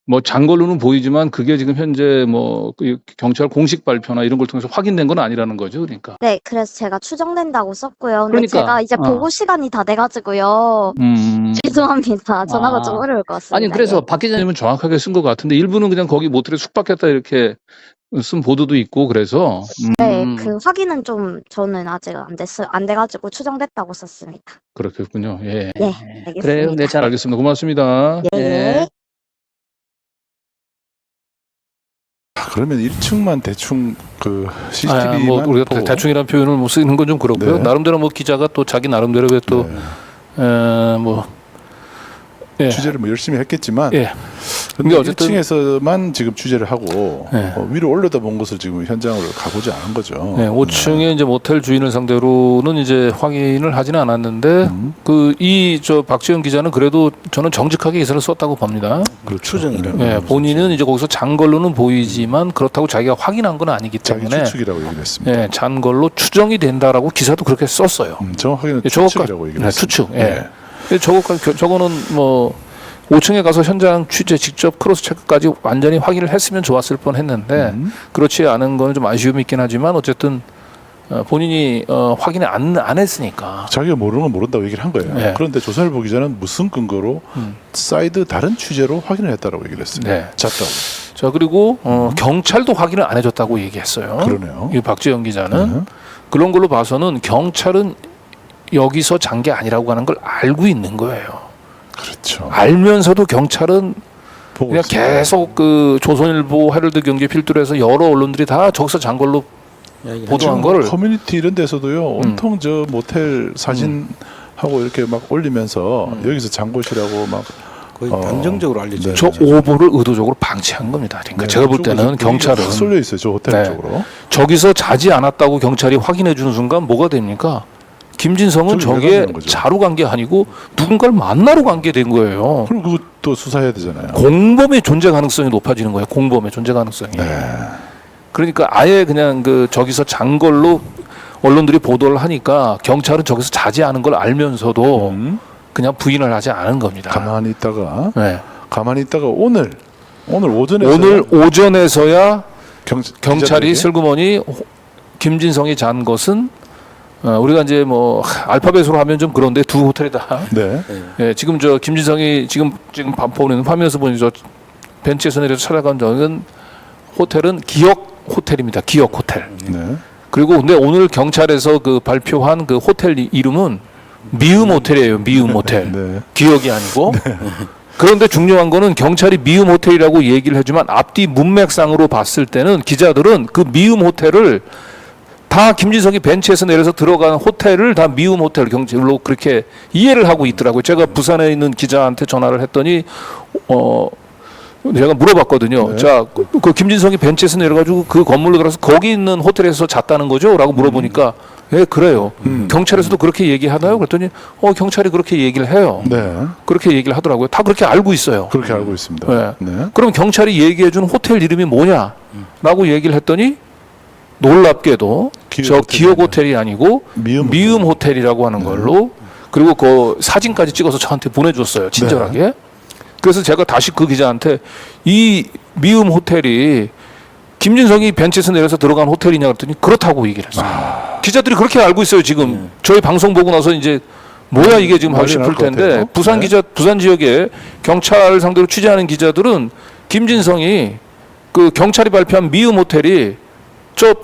뭐 잔 걸로는 보이지만 그게 지금 현재 뭐 그 경찰 공식 발표나 이런 걸 통해서 확인된 건 아니라는 거죠, 그러니까. 네, 그래서 제가 추정된다고 썼고요. 근데 그러니까, 제가 이제 보고 시간이 다 돼가지고요. 죄송합니다. 전화가 좀 어려울 것 같습니다. 아니 그래서 예. 박 기자님은 정확하게 쓴 것 같은데 일부는 그냥 거기 모텔에 숙박했다 이렇게 쓴 보도도 있고 그래서 네, 그 확인은 좀 저는 아직 안 돼가지고 추정됐다고 썼습니다. 그렇겠군요. 예. 네, 알겠습니다. 그래요. 네, 잘 알겠습니다. 고맙습니다. 예. 그러면 1층만 대충 그 CCTV만 뭐 우리가 대충이라는 표현을 뭐 쓰는 건 좀 그렇고요. 네. 나름대로 뭐 기자가 또 자기 나름대로 또 뭐 취재를 뭐 열심히 했겠지만 예. 근데 어쨌든 1층에서만 지금 취재를 하고 네. 위로 올려다본 것을 지금 현장으로 가보지 않은 거죠. 네, 5층에 이제 모텔 주인을 상대로는 이제 확인을 하지는 않았는데 그 저 박지원 기자는 그래도 저는 정직하게 기사를 썼다고 봅니다. 그렇죠. 추정이라는 네, 본인은 이제 거기서 잔 걸로는 보이지만 그렇다고 자기가 확인한 건 아니기 자기 때문에 추측이라고 얘기했습니다. 네, 잔 걸로 추정이 된다라고 기사도 그렇게 썼어요. 정확하게는 예, 추측이라고 얘기했습니다. 네, 추측. 예. 저거는 뭐 5층에 가서 현장 취재 직접 크로스 체크까지 완전히 확인을 했으면 좋았을 뻔했는데 그렇지 않은 거는 좀 아쉬움이 있긴 하지만 어쨌든 본인이 확인을 안 했으니까 자기가 모르는 건 모른다고 얘기를 한 거예요. 네. 그런데 조선일보 기자는 무슨 근거로 사이드 다른 취재로 확인을 했다라고 얘기를 했어요. 네. 잤다고. 자 그리고 경찰도 확인을 안 해줬다고 얘기했어요. 그러네요. 이 박지영 기자는 그런 걸로 봐서는 경찰은 여기서 잔 게 아니라고 하는 걸 알고 있는 거예요. 그렇죠. 알면서도 경찰은 보고 그냥 있습니다. 계속 그 조선일보, 헤럴드 경제 필두로 해서 여러 언론들이 다 저기서 잔 걸로 보도한 지금 거를 커뮤니티 이런 데서도요 온통 저 모텔 사진 하고 이렇게 막 올리면서 여기서 잔 곳이라고 막 거의 단정적으로 알려져. 저 오보를 의도적으로 방치한 겁니다. 그러니까 제가 볼 때는 경찰은 확 쏠려 있어요. 저 호텔 네. 쪽으로. 저기서 자지 않았다고 경찰이 확인해 주는 순간 뭐가 됩니까? 김진성은 저기 왜 저기에 가는 거죠? 자러 간 게 아니고 누군가를 만나러 간 게 된 거예요. 그럼 그것도 수사해야 되잖아요. 공범의 존재 가능성이 높아지는 거예요. 공범의 존재 가능성이. 네. 그러니까 아예 그냥 그 저기서 잔 걸로 언론들이 보도를 하니까 경찰은 저기서 자지 않은 걸 알면서도 그냥 부인을 하지 않은 겁니다. 가만히 있다가 네. 오늘 오전에서야 경찰이 기자들에게? 슬그머니 김진성이 잔 것은 우리가 이제 뭐 알파벳으로 하면 좀 그런데 두 호텔이다. 네. 예, 지금 저 김진성이 지금 보는 화면에서 보는 저 벤치에서 내려서 찾아간 적은 호텔은 기억 호텔입니다. 기억 호텔. 네. 그리고 근데 오늘 경찰에서 그 발표한 그 호텔 이름은 미음 호텔이에요. 미음 호텔. 네. 기억이 아니고. 그런데 중요한 거는 경찰이 미음 호텔이라고 얘기를 해주면 앞뒤 문맥상으로 봤을 때는 기자들은 그 미음 호텔을 다 김진성이 벤치에서 내려서 들어간 호텔을 다 미움 호텔 경찰로 그렇게 이해를 하고 있더라고요. 제가 부산에 있는 기자한테 전화를 했더니 제가 물어봤거든요. 네. 자, 그 김진성이 벤치에서 내려가지고 그 건물로 들어가서 거기 있는 호텔에서 잤다는 거죠? 라고 물어보니까 예, 그래요. 경찰에서도 그렇게 얘기하나요? 그랬더니 경찰이 그렇게 얘기를 해요. 네. 그렇게 얘기를 하더라고요. 다 그렇게 알고 있어요. 그렇게 알고 있습니다. 네. 네. 그럼 경찰이 얘기해준 호텔 이름이 뭐냐라고 얘기를 했더니 놀랍게도 기억 호텔이 아니고 미음 호텔이라고 하는 걸로 그리고 그 사진까지 찍어서 저한테 보내줬어요. 친절하게. 네. 그래서 제가 다시 그 기자한테 이 미음 호텔이 김진성이 벤치에서 내려서 들어간 호텔이냐 그랬더니 그렇다고 얘기를 했어요. 기자들이 그렇게 알고 있어요. 지금 저희 방송 보고 나서 이제 뭐야 이게 지금 하고 싶을 텐데 부산 지역에 경찰 상대로 취재하는 기자들은 김진성이 그 경찰이 발표한 미음 호텔이 저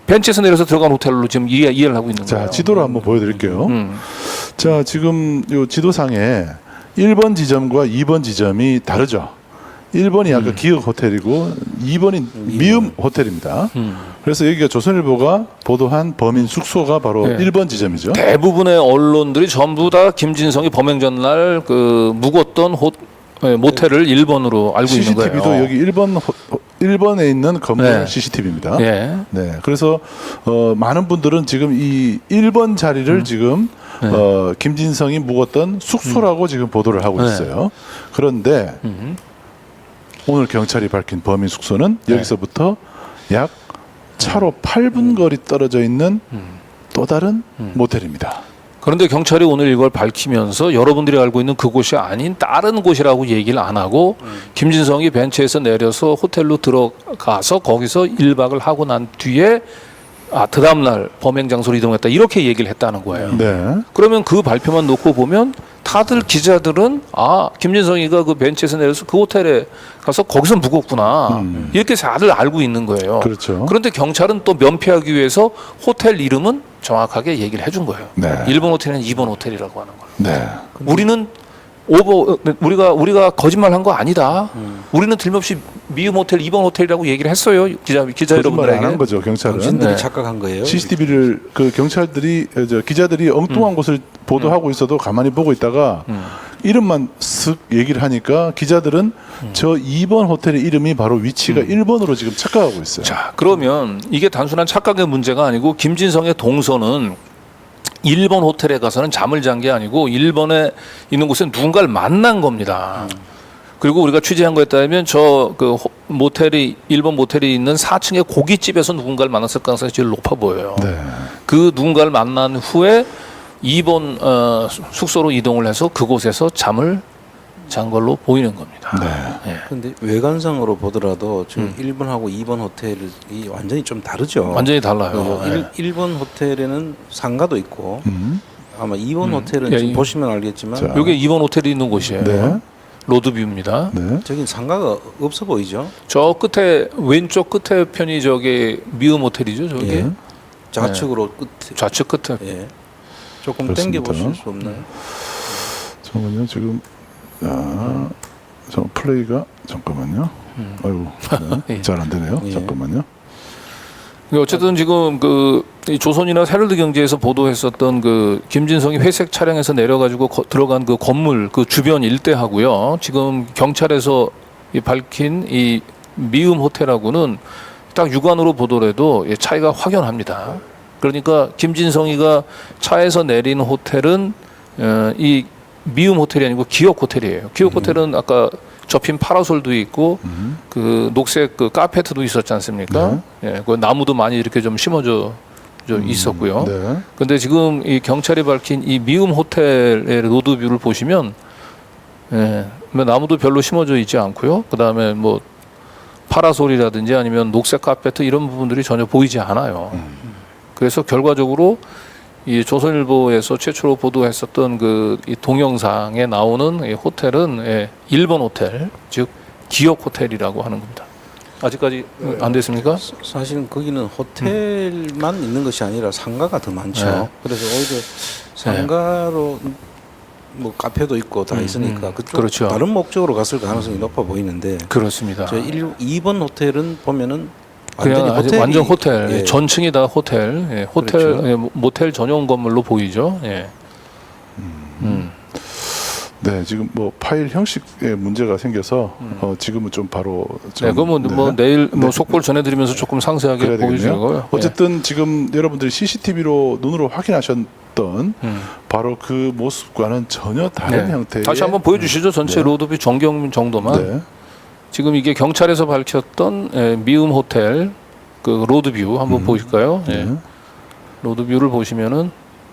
벤치에서 내려서 들어간 호텔로 지금 이해를 하고 있는 거예요. 자, 지도를 한번 보여드릴게요. 자, 지금 요 지도상에 1번 지점과 2번 지점이 다르죠. 1번이 아까 기억 호텔이고 2번이 미음 호텔입니다. 그래서 여기가 조선일보가 보도한 범인 숙소가 바로 1번 지점이죠. 대부분의 언론들이 전부 다 김진성이 범행 전날 그 묵었던 모텔을 1번으로 알고 있는 거예요. CCTV도 여기 1번 1번에 있는 건물 네. CCTV입니다. 예. 네. 그래서 많은 분들은 지금 이 1번 자리를 지금 김진성이 묵었던 숙소라고 지금 보도를 하고 네. 있어요. 그런데 오늘 경찰이 밝힌 범인 숙소는 여기서부터 약 차로 8분 거리 떨어져 있는 또 다른 모텔입니다. 그런데 경찰이 오늘 이걸 밝히면서 여러분들이 알고 있는 그곳이 아닌 다른 곳이라고 얘기를 안 하고 김진성이 벤치에서 내려서 호텔로 들어가서 거기서 1박을 하고 난 뒤에 그 다음날 범행 장소로 이동했다 이렇게 얘기를 했다는 거예요. 네. 그러면 그 발표만 놓고 보면 다들 기자들은 김진성이가 그 벤치에서 내려서 그 호텔에 가서 거기서 묵었구나 이렇게 다들 알고 있는 거예요. 그렇죠. 그런데 경찰은 또 면피하기 위해서 호텔 이름은 정확하게 얘기를 해준 거예요. 네. 1번 호텔은 2번 호텔이라고 하는 거예요. 네. 우리는 우리가 거짓말한 거 아니다. 우리는 틀림없이 미음 호텔 2번 호텔이라고 얘기를 했어요. 기자 거짓말 여러분들에게. 안 한 거죠, 경찰은. 당신들이 네. 착각한 거예요. CCTV를 그 경찰들이 기자들이 엉뚱한 곳을 보도하고 있어도 가만히 보고 있다가 이름만 쓱 얘기를 하니까 기자들은 저 2번 호텔의 이름이 바로 위치가 1번으로 지금 착각하고 있어요. 자, 그러면 이게 단순한 착각의 문제가 아니고 김진성의 동서는 1번 호텔에 가서는 잠을 잔 게 아니고 1번에 있는 곳에 누군가를 만난 겁니다. 그리고 우리가 취재한 거에 따르면 모텔이 1번 모텔이 있는 4층의 고깃집에서 누군가를 만났을 가능성이 제일 높아 보여요. 네. 그 누군가를 만난 후에 2번 숙소로 이동을 해서 그곳에서 잠을 잔 걸로 보이는 겁니다. 네. 예. 그런데 외관상으로 보더라도 지금 1번하고 2번 호텔이 완전히 좀 다르죠. 완전히 달라요. 예. 1번 호텔에는 상가도 있고 아마 2번 호텔은 예, 지금 이- 보시면 알겠지만 자. 이게 2번 호텔이 있는 곳이에요. 네. 로드뷰입니다. 네. 저긴 상가가 없어 보이죠. 저 끝에 왼쪽 끝에 편이 저기 미음 호텔이죠. 저기 예. 좌측으로 끝에 좌측 끝에. 예. 조금 그렇습니다. 당겨 보실 수 없나요? 잠깐만요. 지금 저 플레이가 잠깐만요. 아이고 예. 잘 안 되네요. 예. 잠깐만요. 어쨌든 지금 이 조선이나 헤럴드 경제에서 보도했었던 그 김진성이 회색 차량에서 내려가지고 들어간 그 건물 그 주변 일대하고요. 지금 경찰에서 밝힌 이 미음 호텔하고는 딱 육안으로 보더라도 차이가 확연합니다. 그러니까 김진성이가 차에서 내린 호텔은 이 미음 호텔이 아니고 기억 호텔이에요. 기억 호텔은 아까 접힌 파라솔도 있고 그 녹색 그 카페트도 있었지 않습니까? 예, 그 나무도 많이 이렇게 좀 심어져 있었고요. 네. 근데 지금 이 경찰이 밝힌 이 미음 호텔의 로드뷰를 보시면 뭐 나무도 별로 심어져 있지 않고요. 그다음에 뭐 파라솔이라든지 아니면 녹색 카페트 이런 부분들이 전혀 보이지 않아요. 그래서 결과적으로 이 조선일보에서 최초로 보도했었던 이 동영상에 나오는 이 호텔은 1번 호텔, 즉 기억 호텔이라고 하는 겁니다. 아직까지 안 됐습니까? 사실은 거기는 호텔만 있는 것이 아니라 상가가 더 많죠. 네. 그래서 오히려 상가로 뭐 카페도 있고 다 있으니까 그쪽 그렇죠. 다른 목적으로 갔을 가능성이 높아 보이는데 그렇습니다. 2번 호텔은 보면은 그냥 완전 호텔, 예. 전층이 다 호텔, 호텔 그렇죠. 모텔 전용 건물로 보이죠. 예. 네, 지금 뭐 파일 형식에 문제가 생겨서 지금은 좀 바로 좀, 네, 그러면 뭐 내일 뭐 속보를 전해드리면서 조금 상세하게 그래야 되겠네요. 보여주고요. 어쨌든 지금 여러분들이 CCTV로 눈으로 확인하셨던 바로 그 모습과는 전혀 다른 형태의 다시 한번 보여주시죠. 전체 로드뷰 전경 정도만. 네. 지금 이게 경찰에서 밝혔던 미음 호텔 그 로드뷰 한번 보실까요? 예. 로드뷰를 보시면은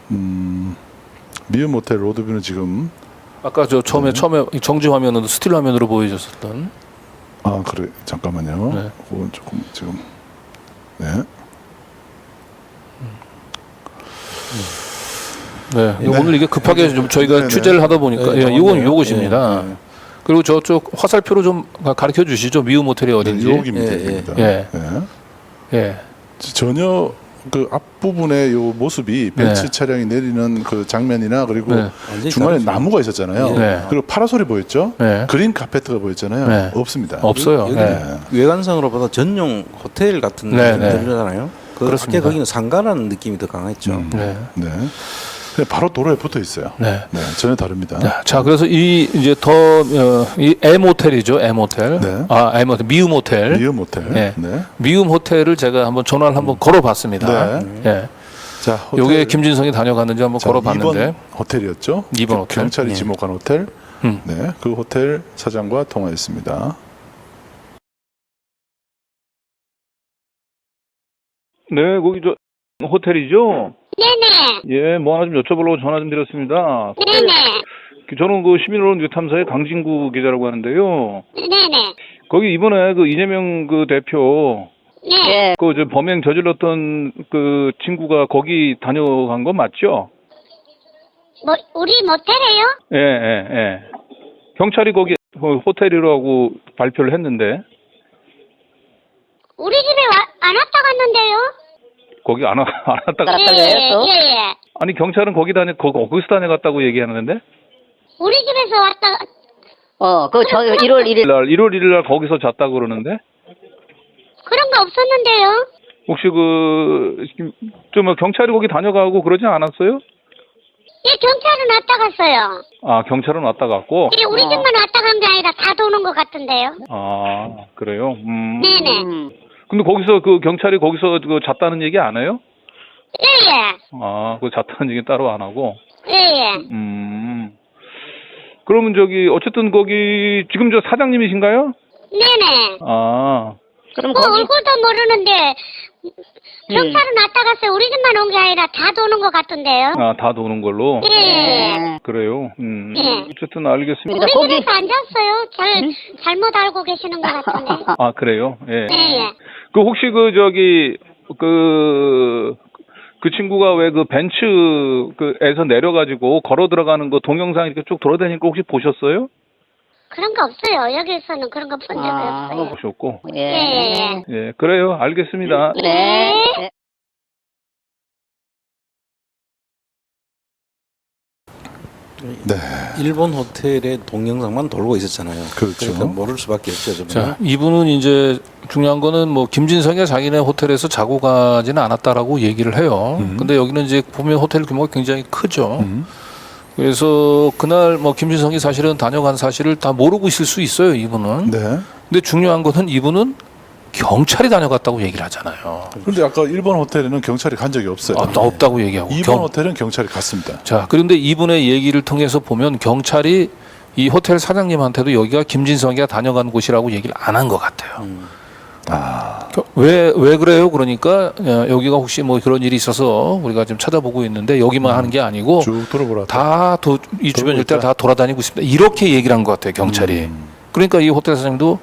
미음 호텔 로드뷰는 지금 아까 저 처음에 정지 화면으로 스틸 화면으로 보여줬었던. 그래 잠깐만요. 네. 그건 조금 지금 네. 네. 오늘 이게 급하게 좀 저희가 네네. 취재를 하다 보니까 이건 요것입니다. 예. 그리고 저쪽 화살표로 좀 가르쳐 주시죠. 미음 호텔이 어딘지. 여기입니다. 예, 예. 여기입니다. 예. 예. 예. 전혀 그 앞부분의 요 모습이 벤츠 네. 차량이 내리는 그 장면이나 그리고 네. 완전히 중간에 다르죠. 나무가 있었잖아요. 네. 그리고 파라솔이 보였죠. 네. 그린 카페트가 보였잖아요. 네. 없습니다. 없어요. 여기 네. 외관상으로 보다 전용 호텔 같은 네, 느낌이 네. 들잖아요. 그렇습니다. 거기는 상가라는 느낌이 더 강했죠. 네. 네. 그냥 바로 도로에 붙어 있어요. 네. 네, 전혀 다릅니다. 자, 그래서 이 이제 이 M 호텔이죠, M 호텔. 네. M 호텔, 미움 호텔. 미음 호텔. 네. 네. 미움 호텔을 제가 한번 전화를 한번 걸어봤습니다. 네. 예. 자, 호텔, 요게 김진성이 다녀갔는지 한번 자, 걸어봤는데 2번 호텔이었죠. 2번 호텔. 경찰이 네. 지목한 호텔. 음. 네, 그 호텔 사장과 통화했습니다. 네, 거기 저 호텔이죠? 네네. 예, 뭐 하나 좀 여쭤보려고 전화 좀 드렸습니다. 네네. 저는 그 시민언론 뉴탐사의 강진구 기자라고 하는데요. 네네. 거기 이번에 그 이재명 그 대표 네. 그 저 범행 저질렀던 그 친구가 거기 다녀간 거 맞죠? 뭐 우리 모텔에요? 예, 예, 예. 경찰이 거기 호텔이라고 발표를 했는데 우리 집에 안 왔다 갔는데요? 거기 안 왔다가 예. 아니 경찰은 거기서 다녀갔다고 얘기하는데 우리 집에서 왔다. 저 1월 1일 1월 1일 날 거기서 잤다고 그러는데 그런 거 없었는데요? 혹시 좀 경찰이 거기 다녀가고 그러지 않았어요? 예, 경찰은 왔다 갔어요. 아 경찰은 왔다 갔고 예, 우리 집만 왔다 간 게 아니라 다 도는 것 같은데요? 아 그래요? 네네. 근데 거기서 그 경찰이 거기서 그 잤다는 얘기 안 해요? 예예. 아 그 잤다는 얘기 따로 안 하고 예예. 그러면 어쨌든 거기 지금 저 사장님이신가요? 네네. 아 그럼 뭐 얼굴도 모르는데 경찰은 왔다 갔어요. 우리 집만 온 게 아니라 다 도는 것 같던데요? 아, 다 도는 걸로? 예. 그래요? 예. 어쨌든 알겠습니다. 우리 집에서 앉았어요. 잘못 알고 계시는 것 같은데. 아, 그래요? 예. 예. 그 혹시 그 친구가 왜 그 벤츠에서 내려가지고 걸어 들어가는 거 동영상 이렇게 쭉 돌아다니는 거 혹시 보셨어요? 그런 거 없어요. 여기서는 그런 거 본 적이 없어요. 보셨고. 예. 예, 그래요. 알겠습니다. 네. 네. 일본 호텔의 동영상만 돌고 있었잖아요. 그렇죠. 그러니까 모를 수밖에 없죠. 저분은. 자, 이분은 이제 중요한 거는 뭐 김진성이 자기네 호텔에서 자고 가지는 않았다라고 얘기를 해요. 근데 여기는 이제 보면 호텔 규모가 굉장히 크죠. 그래서 그날 뭐 김진성이 사실은 다녀간 사실을 다 모르고 있을 수 있어요, 이분은. 네. 근데 중요한 거는 이분은 경찰이 다녀갔다고 얘기를 하잖아요. 그런데 아까 1번 호텔에는 경찰이 간 적이 없어요. 없다고 얘기하고. 2번 호텔은 경찰이 갔습니다. 자, 그런데 이분의 얘기를 통해서 보면 경찰이 이 호텔 사장님한테도 여기가 김진성이가 다녀간 곳이라고 얘기를 안 한 것 같아요. 왜 그래요? 그러니까 여기가 혹시 뭐 그런 일이 있어서 우리가 지금 찾아보고 있는데 여기만 하는 게 아니고 쭉 돌아보라. 이 주변 일대를 다 돌아다니고 있습니다. 이렇게 얘기를 한 것 같아요, 경찰이. 그러니까 이 호텔 사장님도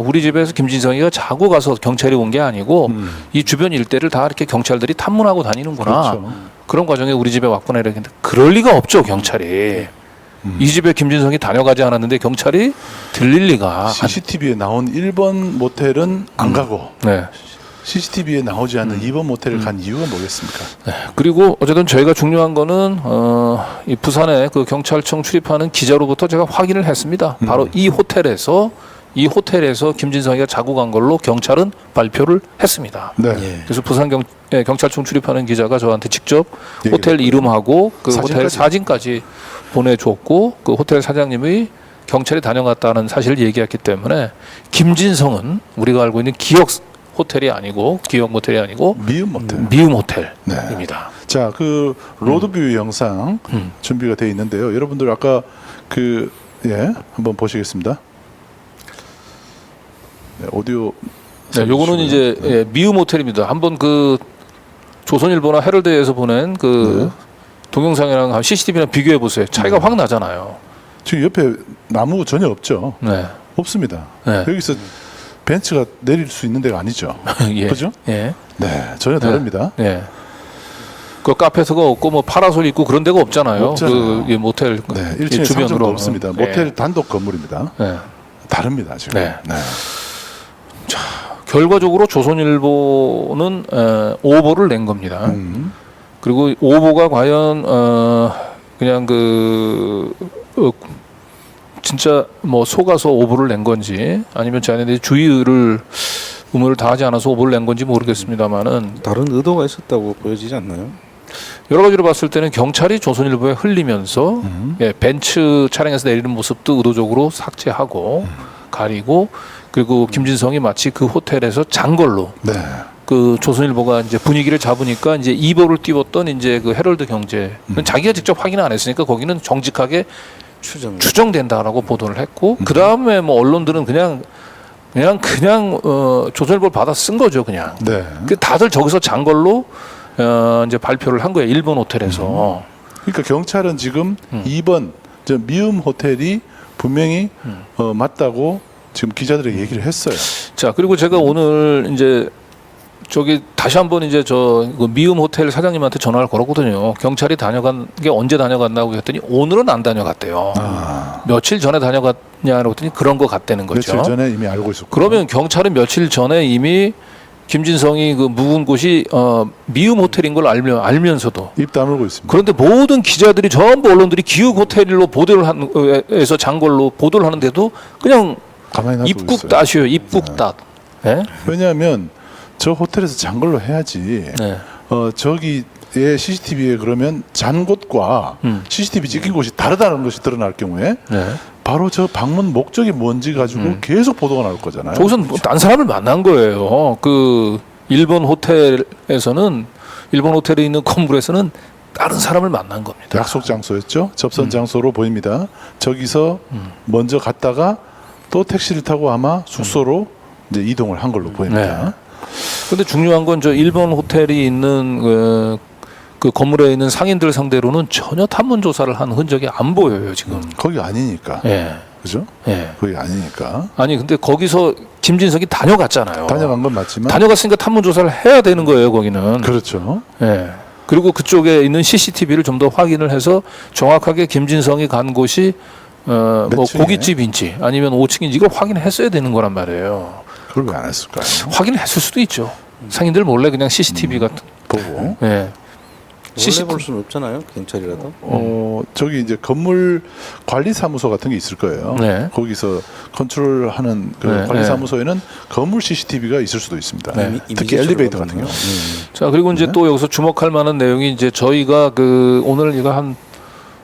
우리 집에서 김진성이가 자고 가서 경찰이 온 게 아니고 이 주변 일대를 다 이렇게 경찰들이 탐문하고 다니는구나. 그렇죠. 그런 과정에 우리 집에 왔구나 이렇게. 그럴 리가 없죠, 경찰이. 이 집에 김진성이 다녀가지 않았는데 경찰이 들릴 리가. CCTV에 나온 1번 모텔은 안 가고 네. CCTV에 나오지 않는 2번 모텔을 간 이유가 뭐겠습니까? 네. 그리고 어쨌든 저희가 중요한 거는 이 부산에 그 경찰청 출입하는 기자로부터 제가 확인을 했습니다. 바로 이 호텔에서 김진성이가 자고 간 걸로 경찰은 발표를 했습니다. 네. 예. 그래서 부산 경찰청 출입하는 기자가 저한테 직접 호텔 이름하고 그 호텔 사진까지 보내줬고 그 호텔 사장님이 경찰이 다녀갔다는 사실을 얘기했기 때문에 김진성은 우리가 알고 있는 기억 호텔이 아니고 기억 모텔이 아니고 미음 모텔. 미움 호텔입니다. 자, 그 로드뷰 영상 준비가 되어 있는데요. 여러분들 아까 한번 보시겠습니다. 네, 오디오. 네, 요거는 이제 미움 호텔입니다. 한번 그 조선일보나 헤럴드에서 보낸 그 동영상이랑 CCTV랑 비교해 보세요. 차이가 확 나잖아요. 지금 옆에 나무 전혀 없죠. 네. 없습니다. 네. 여기서 벤츠가 내릴 수 있는 데가 아니죠. 예. 그죠? 예. 네, 전혀 다릅니다. 예. 그 카페서가 없고 뭐 파라솔 있고 그런 데가 없잖아요. 없잖아요. 그 모텔 네, 1층에 주변으로 없습니다. 네. 모텔 단독 건물입니다. 네. 다릅니다, 지금. 네. 결과적으로 조선일보는 오보를 낸 겁니다. 그리고 오보가 과연 그냥 진짜 뭐 속아서 오보를 낸 건지 아니면 자기네들이 의무를 다하지 않아서 오보를 낸 건지 모르겠습니다만은 다른 의도가 있었다고 보여지지 않나요? 여러 가지로 봤을 때는 경찰이 조선일보에 흘리면서 예, 벤츠 차량에서 내리는 모습도 의도적으로 삭제하고 가리고 그리고 김진성이 마치 그 호텔에서 잔 걸로 네. 그 조선일보가 이제 분위기를 잡으니까 이제 이보를 띄웠던 이제 그 헤럴드 경제 자기가 직접 확인 안 했으니까 거기는 정직하게 추정된다라고 보도를 했고 그 다음에 뭐 언론들은 그냥 조선일보를 받아 쓴 거죠 그냥. 네. 그 다들 저기서 잔 걸로 이제 발표를 한 거예요 일본 호텔에서. 그러니까 경찰은 지금 2번 저 미음 호텔이 분명히 맞다고 지금 기자들에게 얘기를 했어요. 자 그리고 제가 오늘 이제 저기 다시 한번 이제 그 미음 호텔 사장님한테 전화를 걸었거든요. 경찰이 다녀간 게 언제 다녀갔나고 했더니 오늘은 안 다녀갔대요. 며칠 전에 다녀갔냐고 했더니 그런 거 같다는 거죠. 며칠 전에 이미 알고 있었고. 그러면 경찰은 며칠 전에 이미 김진성이 그 묵은 곳이 미음 호텔인 걸 알면서도 입 다물고 있습니다. 그런데 모든 기자들이 전부 언론들이 기욱 호텔로 보도를 해서 잔 걸로 보도를 하는데도 그냥 가만히 놔두고 입국 있어요. 땄이요. 입국 땄. 예? 왜냐하면 저 호텔에서 잔 걸로 해야지. 네. 저기에 CCTV에 그러면 잔 곳과 CCTV 찍힌 곳이 다르다는 것이 드러날 경우에 네. 바로 저 방문 목적이 뭔지 가지고 계속 보도가 나올 거잖아요. 저기서는 딴 사람을 만난 거예요. 그 일본 호텔에서는 일본 호텔에 있는 건물에서는 다른 사람을 만난 겁니다. 약속 장소였죠. 접선 장소로 보입니다. 저기서 먼저 갔다가 또 택시를 타고 아마 숙소로 이제 이동을 한 걸로 보입니다. 그런데 중요한 건 저 일본 호텔이 있는 그 건물에 있는 상인들 상대로는 전혀 탐문 조사를 한 흔적이 안 보여요 지금. 거기 아니니까. 예. 그죠? 예. 거기 아니니까. 아니 근데 거기서 김진석이 다녀갔잖아요. 다녀간 건 맞지만. 다녀갔으니까 탐문 조사를 해야 되는 거예요 거기는. 그렇죠. 예. 그리고 그쪽에 있는 CCTV를 좀 더 확인을 해서 정확하게 김진성이 간 곳이 뭐 층이에요? 고깃집인지 아니면 5층인지 이걸 확인했어야 되는 거란 말이에요. 그걸 왜 안 했을까요? 확인했을 수도 있죠. 상인들 몰래 그냥 CCTV 같은. 보고. 예. 원래 볼 수는 없잖아요 경찰이라도. 저기 이제 건물 관리 사무소 같은 게 있을 거예요. 네. 거기서 컨트롤하는 그 네, 관리 네. 사무소에는 건물 CCTV가 있을 수도 있습니다. 네. 특히 엘리베이터 같은 경우. 자 그리고 이제 또 여기서 주목할 만한 내용이 이제 저희가 그 오늘 이거 한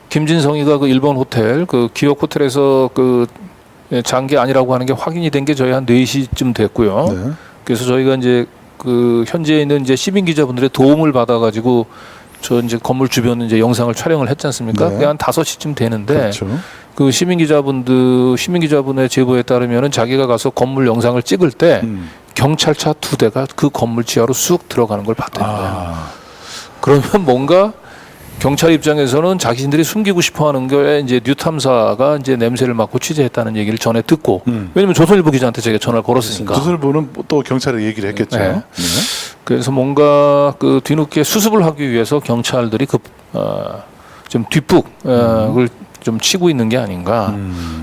김진성이가 그 일본 호텔 그 기억 호텔에서 그 잔게 아니라고 하는 게 확인이 된 게 저희 한 4시쯤 됐고요. 네. 그래서 저희가 이제 그 현지에 있는 이제 시민 기자분들의 도움을 받아가지고 저 이제 건물 주변 이제 영상을 촬영을 했지 않습니까? 네. 그게 한 5시쯤 되는데 그렇죠. 그 시민 기자분의 제보에 따르면은 자기가 가서 건물 영상을 찍을 때 경찰차 2대가 그 건물 지하로 쑥 들어가는 걸 봤다는 거예요. 그러면 뭔가 경찰 입장에서는 자신들이 숨기고 싶어하는 게 이제 뉴 탐사가 이제 냄새를 맡고 취재했다는 얘기를 전에 듣고 왜냐면 조선일보 기자한테 제가 전화를 걸었으니까. 조선일보는 또 경찰에 얘기를 했겠죠. 네. 그래서 뭔가 그 뒤늦게 수습을 하기 위해서 경찰들이 좀 뒷북을 좀 치고 있는 게 아닌가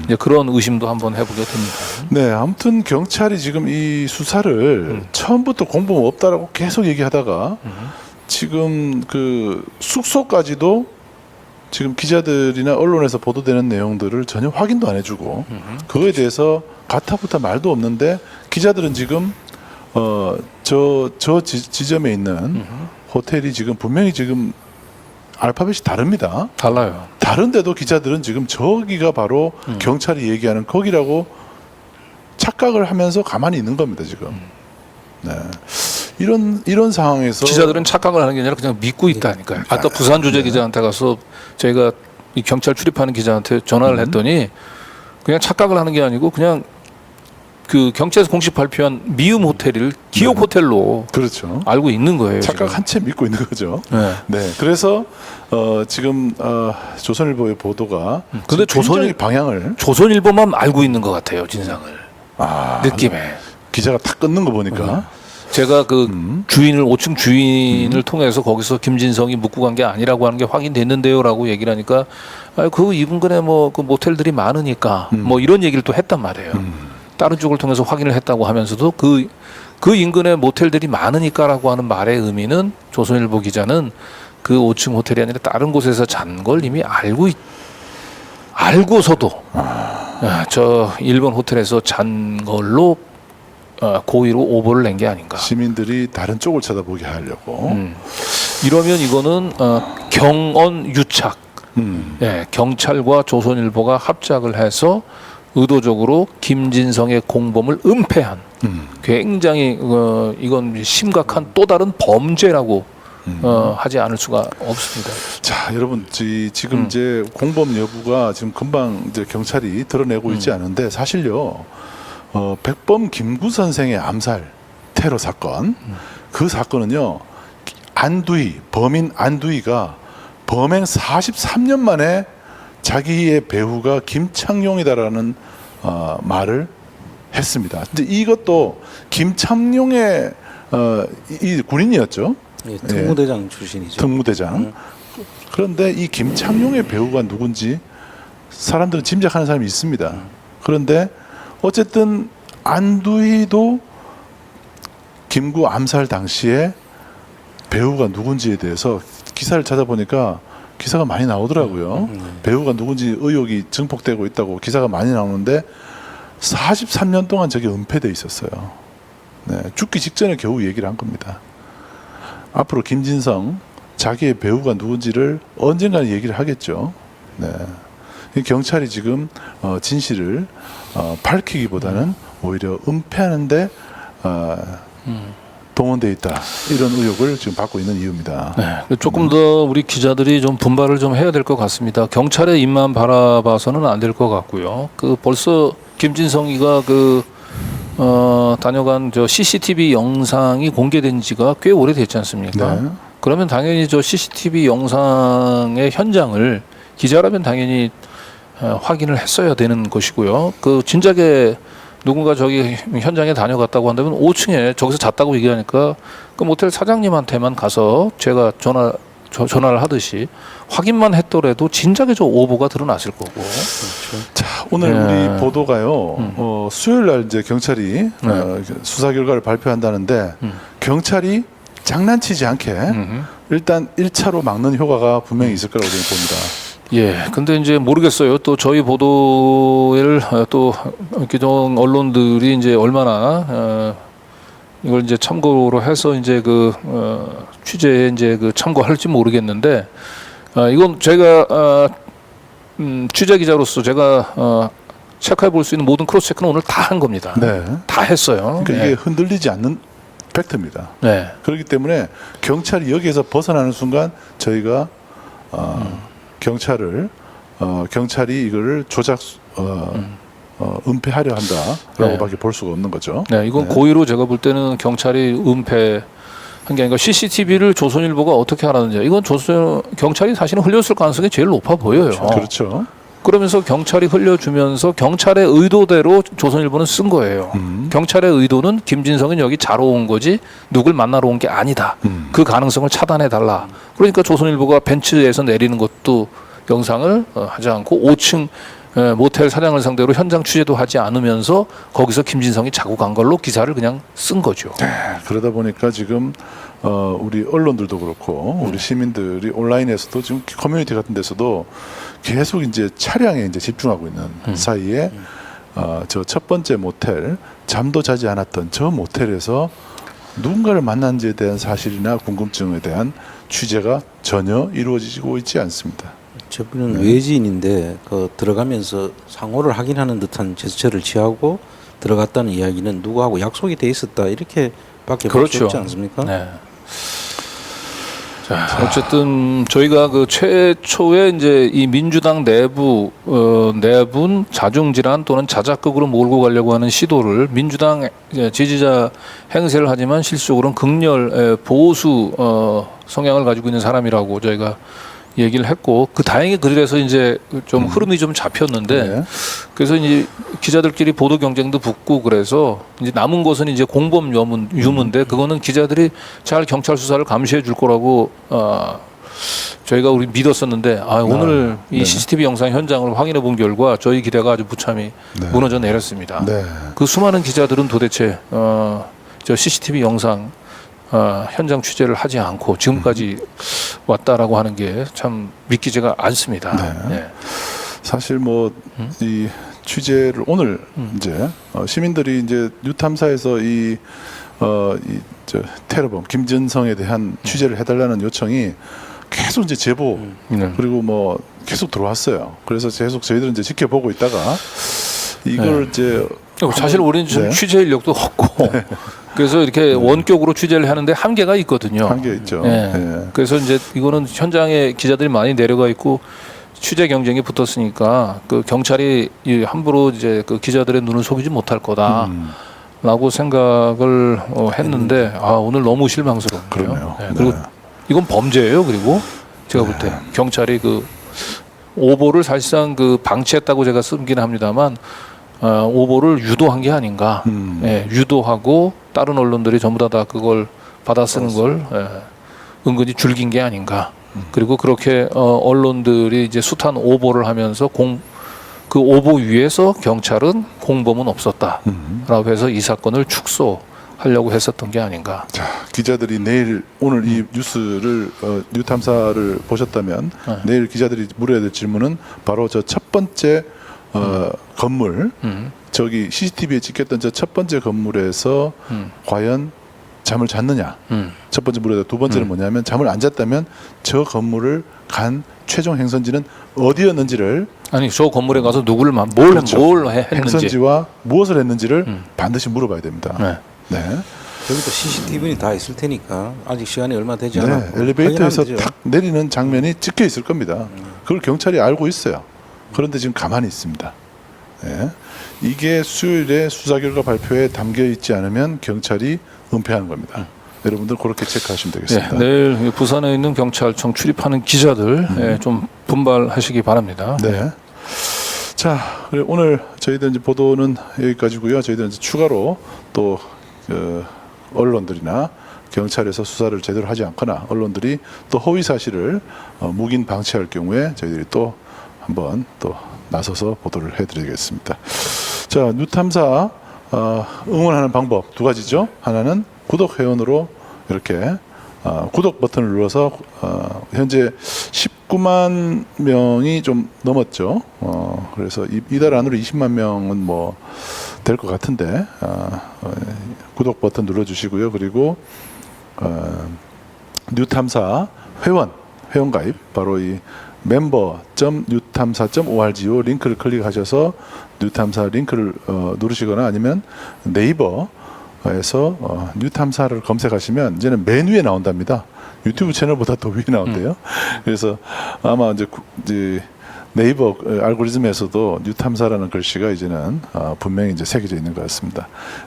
이제 그런 의심도 한번 해보게 됩니다. 네, 아무튼 경찰이 지금 이 수사를 처음부터 공범 없다라고 계속 얘기하다가 지금 그 숙소까지도 지금 기자들이나 언론에서 보도되는 내용들을 전혀 확인도 안 해주고 그거에 대해서 가타부타 말도 없는데 기자들은 지금 저 지점에 있는 호텔이 지금 분명히 지금 알파벳이 다릅니다. 달라요. 다른데도 기자들은 지금 저기가 바로 경찰이 얘기하는 거기라고 착각을 하면서 가만히 있는 겁니다 지금. 네. 이런 상황에서 기자들은 착각을 하는 게 아니라 그냥 믿고 있다니까요. 아까 부산 주재 기자한테 가서 저희가 이 경찰 출입하는 기자한테 전화를 했더니 그냥 착각을 하는 게 아니고 그냥 그 경찰에서 공식 발표한 미음 호텔을 기억 호텔로 그렇죠. 알고 있는 거예요. 착각 한 채 믿고 있는 거죠. 네. 네. 그래서 지금 조선일보의 보도가 근데 조선일보만 알고 있는 것 같아요 진상을. 느낌에 기자가 탁 끊는 거 보니까 제가 그 5층 주인을 통해서 거기서 김진성이 묵고 간 게 아니라고 하는 게 확인됐는데요라고 얘기를 하니까 그 이분근에 뭐 그 모텔들이 많으니까 뭐 이런 얘기를 또 했단 말이에요. 다른 쪽을 통해서 확인을 했다고 하면서도 그 인근에 모텔들이 많으니까라고 하는 말의 의미는 조선일보 기자는 그 5층 호텔이 아니라 다른 곳에서 잔 걸 이미 알고서도 저 일본 호텔에서 잔 걸로 고의로 오보를 낸 게 아닌가. 시민들이 다른 쪽을 쳐다보게 하려고. 이러면 이거는 경언 유착. 예, 경찰과 조선일보가 합작을 해서 의도적으로 김진성의 공범을 은폐한 굉장히 이건 심각한 또 다른 범죄라고 하지 않을 수가 없습니다. 자, 여러분 지금 이제 공범 여부가 지금 금방 이제 경찰이 드러내고 있지 않은데 사실요. 백범 김구 선생의 암살 테러 사건 그 사건은요. 범인 안두희가 범행 43년 만에 자기의 배우가 김창룡이다라는 말을 했습니다. 근데 이것도 김창룡의 이 군인이었죠. 예, 특무대장 출신이죠. 특무대장. 그런데 이 김창룡의 배우가 누군지 사람들은 짐작하는 사람이 있습니다. 그런데 어쨌든 안두희도 김구 암살 당시에 배우가 누군지에 대해서 기사를 찾아보니까 기사가 많이 나오더라고요. 배우가 누군지 의혹이 증폭되고 있다고 기사가 많이 나오는데 43년 동안 저게 은폐돼 있었어요. 네, 죽기 직전에 겨우 얘기를 한 겁니다. 앞으로 김진성 자기의 배우가 누군지를 언젠가는 얘기를 하겠죠. 네. 이 경찰이 지금 진실을 밝히기보다는 오히려 은폐하는데 동원돼 있다 이런 의혹을 지금 받고 있는 이유입니다. 네, 조금 더 우리 기자들이 좀 분발을 좀 해야 될 것 같습니다. 경찰의 입만 바라봐서는 안 될 것 같고요. 벌써 김진성이가 다녀간 CCTV 영상이 공개된 지가 꽤 오래됐지 않습니까? 네. 그러면 당연히 저 CCTV 영상의 현장을 기자라면 당연히 확인을 했어야 되는 것이고요. 진작에 누군가 저기 현장에 다녀갔다고 한다면 5층에 저기서 잤다고 얘기하니까 그 모텔 사장님한테만 가서 제가 전화를 하듯이 확인만 했더라도 진작에 저 오보가 드러났을 거고. 그렇죠. 자, 오늘 우리 보도가요. 수요일 날 이제 경찰이 수사 결과를 발표한다는데 경찰이 장난치지 않게 일단 1차로 막는 효과가 분명히 있을 거라고 저는 봅니다. 예, 근데 이제 모르겠어요. 또 저희 보도를 또 기존 언론들이 이제 얼마나 이걸 이제 참고로 해서 이제 취재에 이제 참고할지 모르겠는데 이건 제가 취재 기자로서 제가 체크해 볼 수 있는 모든 크로스 체크는 오늘 다 한 겁니다. 네. 다 했어요. 그러니까 이게 흔들리지 않는 팩트입니다. 네. 그렇기 때문에 경찰이 여기에서 벗어나는 순간 저희가 경찰이 이거를 조작 은폐하려 한다라고밖에 볼 수가 없는 거죠. 네, 이건 고의로 제가 볼 때는 경찰이 은폐한 게 아니라 CCTV를 조선일보가 어떻게 알았느냐. 이건 경찰이 사실은 흘렸을 가능성이 제일 높아 보여요. 그렇죠. 그러면서 경찰이 흘려주면서 경찰의 의도대로 조선일보는 쓴 거예요. 경찰의 의도는 김진성은 여기 자러 온 거지 누굴 만나러 온 게 아니다. 그 가능성을 차단해 달라. 그러니까 조선일보가 벤츠에서 내리는 것도 영상을 하지 않고 5층 모텔 사장을 상대로 현장 취재도 하지 않으면서 거기서 김진성이 자고 간 걸로 기사를 그냥 쓴 거죠. 네, 그러다 보니까 지금 우리 언론들도 그렇고 우리 시민들이 온라인에서도 지금 커뮤니티 같은 데서도 계속 이제 차량에 이제 집중하고 있는 사이에 저 첫 번째 모텔 잠도 자지 않았던 저 모텔에서 누군가를 만난지에 대한 사실이나 궁금증에 대한 취재가 전혀 이루어지고 있지 않습니다. 저분은 외지인인데 들어가면서 상호를 확인하는 듯한 제스처를 취하고 들어갔다는 이야기는 누구하고 약속이 돼 있었다 이렇게밖에 볼 수 없지 않습니까? 네. 자, 어쨌든 저희가 최초에 이제 이 민주당 내분 자중질환 또는 자작극으로 몰고 가려고 하는 시도를 민주당 지지자 행세를 하지만 실질적으로는 극렬 보수 성향을 가지고 있는 사람이라고 저희가 얘기를 했고 다행히 그래서 이제 좀 흐름이 좀 잡혔는데 그래서 이제 기자들끼리 보도 경쟁도 붙고 그래서 이제 남은 것은 이제 공범 유무인데 그거는 기자들이 잘 경찰 수사를 감시해 줄 거라고 저희가 우리 믿었었는데 오늘 이 CCTV 영상 현장을 확인해 본 결과 저희 기대가 아주 무참히 무너져 내렸습니다. 그 수많은 기자들은 도대체 저 CCTV 영상 현장 취재를 하지 않고 지금까지 왔다라고 하는 게 참 믿기지가 않습니다. 네. 사실 이 취재를 오늘 이제 시민들이 이제 뉴탐사에서 이 저 테러범 김전성에 대한 취재를 해달라는 요청이 계속 이제 제보 그리고 뭐 계속 들어왔어요. 그래서 계속 저희들은 이제 지켜보고 있다가 이걸 이제 사실 우리는 지금 네. 취재 인력도 없고 그래서 이렇게 원격으로 취재를 하는데 한계가 있거든요. 한계 있죠. 예. 예. 그래서 이제 이거는 현장에 기자들이 많이 내려가 있고 취재 경쟁이 붙었으니까 그 경찰이 함부로 이제 그 기자들의 눈을 속이지 못할 거다라고 생각을 했는데 오늘 너무 실망스럽네요. 그러네요. 예. 그리고 네. 이건 범죄예요. 그리고 제가 볼 때 경찰이 그 오보를 사실상 그 방치했다고 제가 쓰긴 합니다만 오보를 유도한 게 아닌가. 예, 유도하고 다른 언론들이 전부 다 그걸 받아 쓰는 걸 은근히 즐긴 게 아닌가. 그리고 그렇게 언론들이 이제 숱한 오보를 하면서 그 오보 위에서 경찰은 공범은 없었다라고 해서 이 사건을 축소하려고 했었던 게 아닌가. 자, 기자들이 내일 오늘 이 뉴스를 뉴탐사를 보셨다면 내일 기자들이 물어야 될 질문은 바로 저 첫 번째 건물 저기 CCTV에 찍혔던 저 첫 번째 건물에서 과연 잠을 잤느냐. 첫 번째 물어야 두 번째는 뭐냐면 잠을 안 잤다면 저 건물을 간 최종 행선지는 어디였는지를 아니 저 건물에 가서 누구를 뭘 했는지 행선지와 무엇을 했는지를 반드시 물어봐야 됩니다. 네. 여기도 CCTV는 다 있을 테니까 아직 시간이 얼마 되지 네, 않았고 엘리베이터에서 확인하면 되죠. 탁 내리는 장면이 찍혀 있을 겁니다. 그걸 경찰이 알고 있어요. 그런데 지금 가만히 있습니다. 네. 이게 수요일에 수사 결과 발표에 담겨 있지 않으면 경찰이 은폐하는 겁니다. 여러분들 그렇게 체크하시면 되겠습니다. 네, 내일 부산에 있는 경찰청 출입하는 기자들 좀 분발하시기 바랍니다. 네. 자, 그리고 오늘 저희들 이제 보도는 여기까지고요. 저희들은 이제 추가로 또 언론들이나 경찰에서 수사를 제대로 하지 않거나 언론들이 또 허위 사실을 묵인 방치할 경우에 저희들이 또 한번 또 나서서 보도를 해드리겠습니다. 자, 뉴탐사 응원하는 방법 두 가지죠. 하나는 구독 회원으로 이렇게 구독 버튼을 눌러서 현재 19만 명이 좀 넘었죠. 그래서 이달 안으로 20만 명은 뭐 될 것 같은데 구독 버튼 눌러주시고요. 그리고 뉴탐사 회원 가입 바로 이 member.뉴탐사.org 링크를 클릭하셔서 뉴탐사 링크를 누르시거나 아니면 네이버에서 뉴탐사를 검색하시면 이제는 맨 위에 나온답니다. 유튜브 채널보다 더 위에 나온대요. 그래서 아마 이제 네이버 알고리즘에서도 뉴탐사라는 글씨가 이제는 분명히 이제 새겨져 있는 것 같습니다.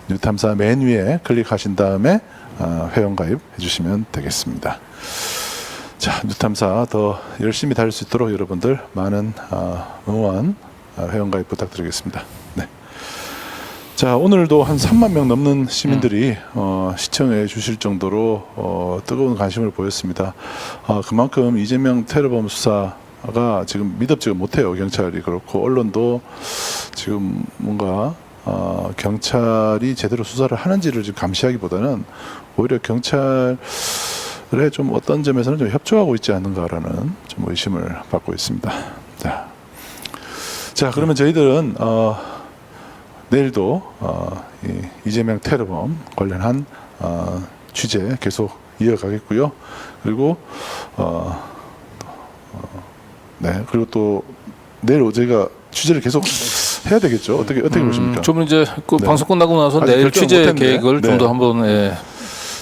뉴탐사 맨 위에 클릭하신 다음에 회원 가입 해주시면 되겠습니다. 자, 뉴탐사 더 열심히 다닐 수 있도록 여러분들 많은 응원, 회원 가입 부탁드리겠습니다. 네. 자, 오늘도 한 3만 명 넘는 시민들이 시청해 주실 정도로 뜨거운 관심을 보였습니다. 그만큼 이재명 테러범 수사가 지금 미덥지가 못해요. 경찰이 그렇고 언론도 지금 뭔가 경찰이 제대로 수사를 하는지를 지금 감시하기보다는 오히려 경찰 좀 어떤 점에서는 좀 협조하고 있지 않는가라는 좀 의심을 받고 있습니다. 자, 그러면 저희들은 내일도 이재명 테러범 관련한 취재 계속 이어가겠고요. 그리고 네, 그리고 또 내일 저희가 취재를 계속 해야 되겠죠. 어떻게 보십니까? 좀 이제 그 네. 방송 끝나고 나서 아직 내일 결정은 취재 못했는데. 계획을 좀 네. 더 한번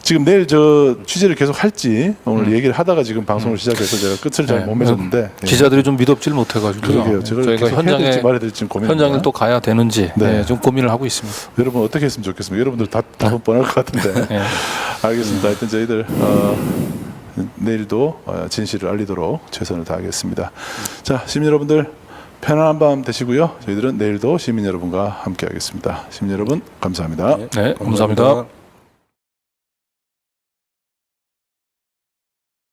지금 내일 저 취재를 계속 할지 오늘 얘기를 하다가 지금 방송을 시작해서 제가 끝을 잘 못 맺었는데 기자들이 좀 믿업질 못해가지고 그러게요. 저희가 현장에 될지 말아야 될지 고민입니다. 현장을 또 가야 되는지 네. 좀 고민을 하고 있습니다. 여러분 어떻게 했으면 좋겠습니까? 여러분들 답은 뻔할 것 같은데. 네. 알겠습니다. 하여튼 저희들 내일도 진실을 알리도록 최선을 다하겠습니다. 자, 시민 여러분들 편안한 밤 되시고요. 저희들은 내일도 시민 여러분과 함께하겠습니다. 시민 여러분 감사합니다. 네, 감사합니다.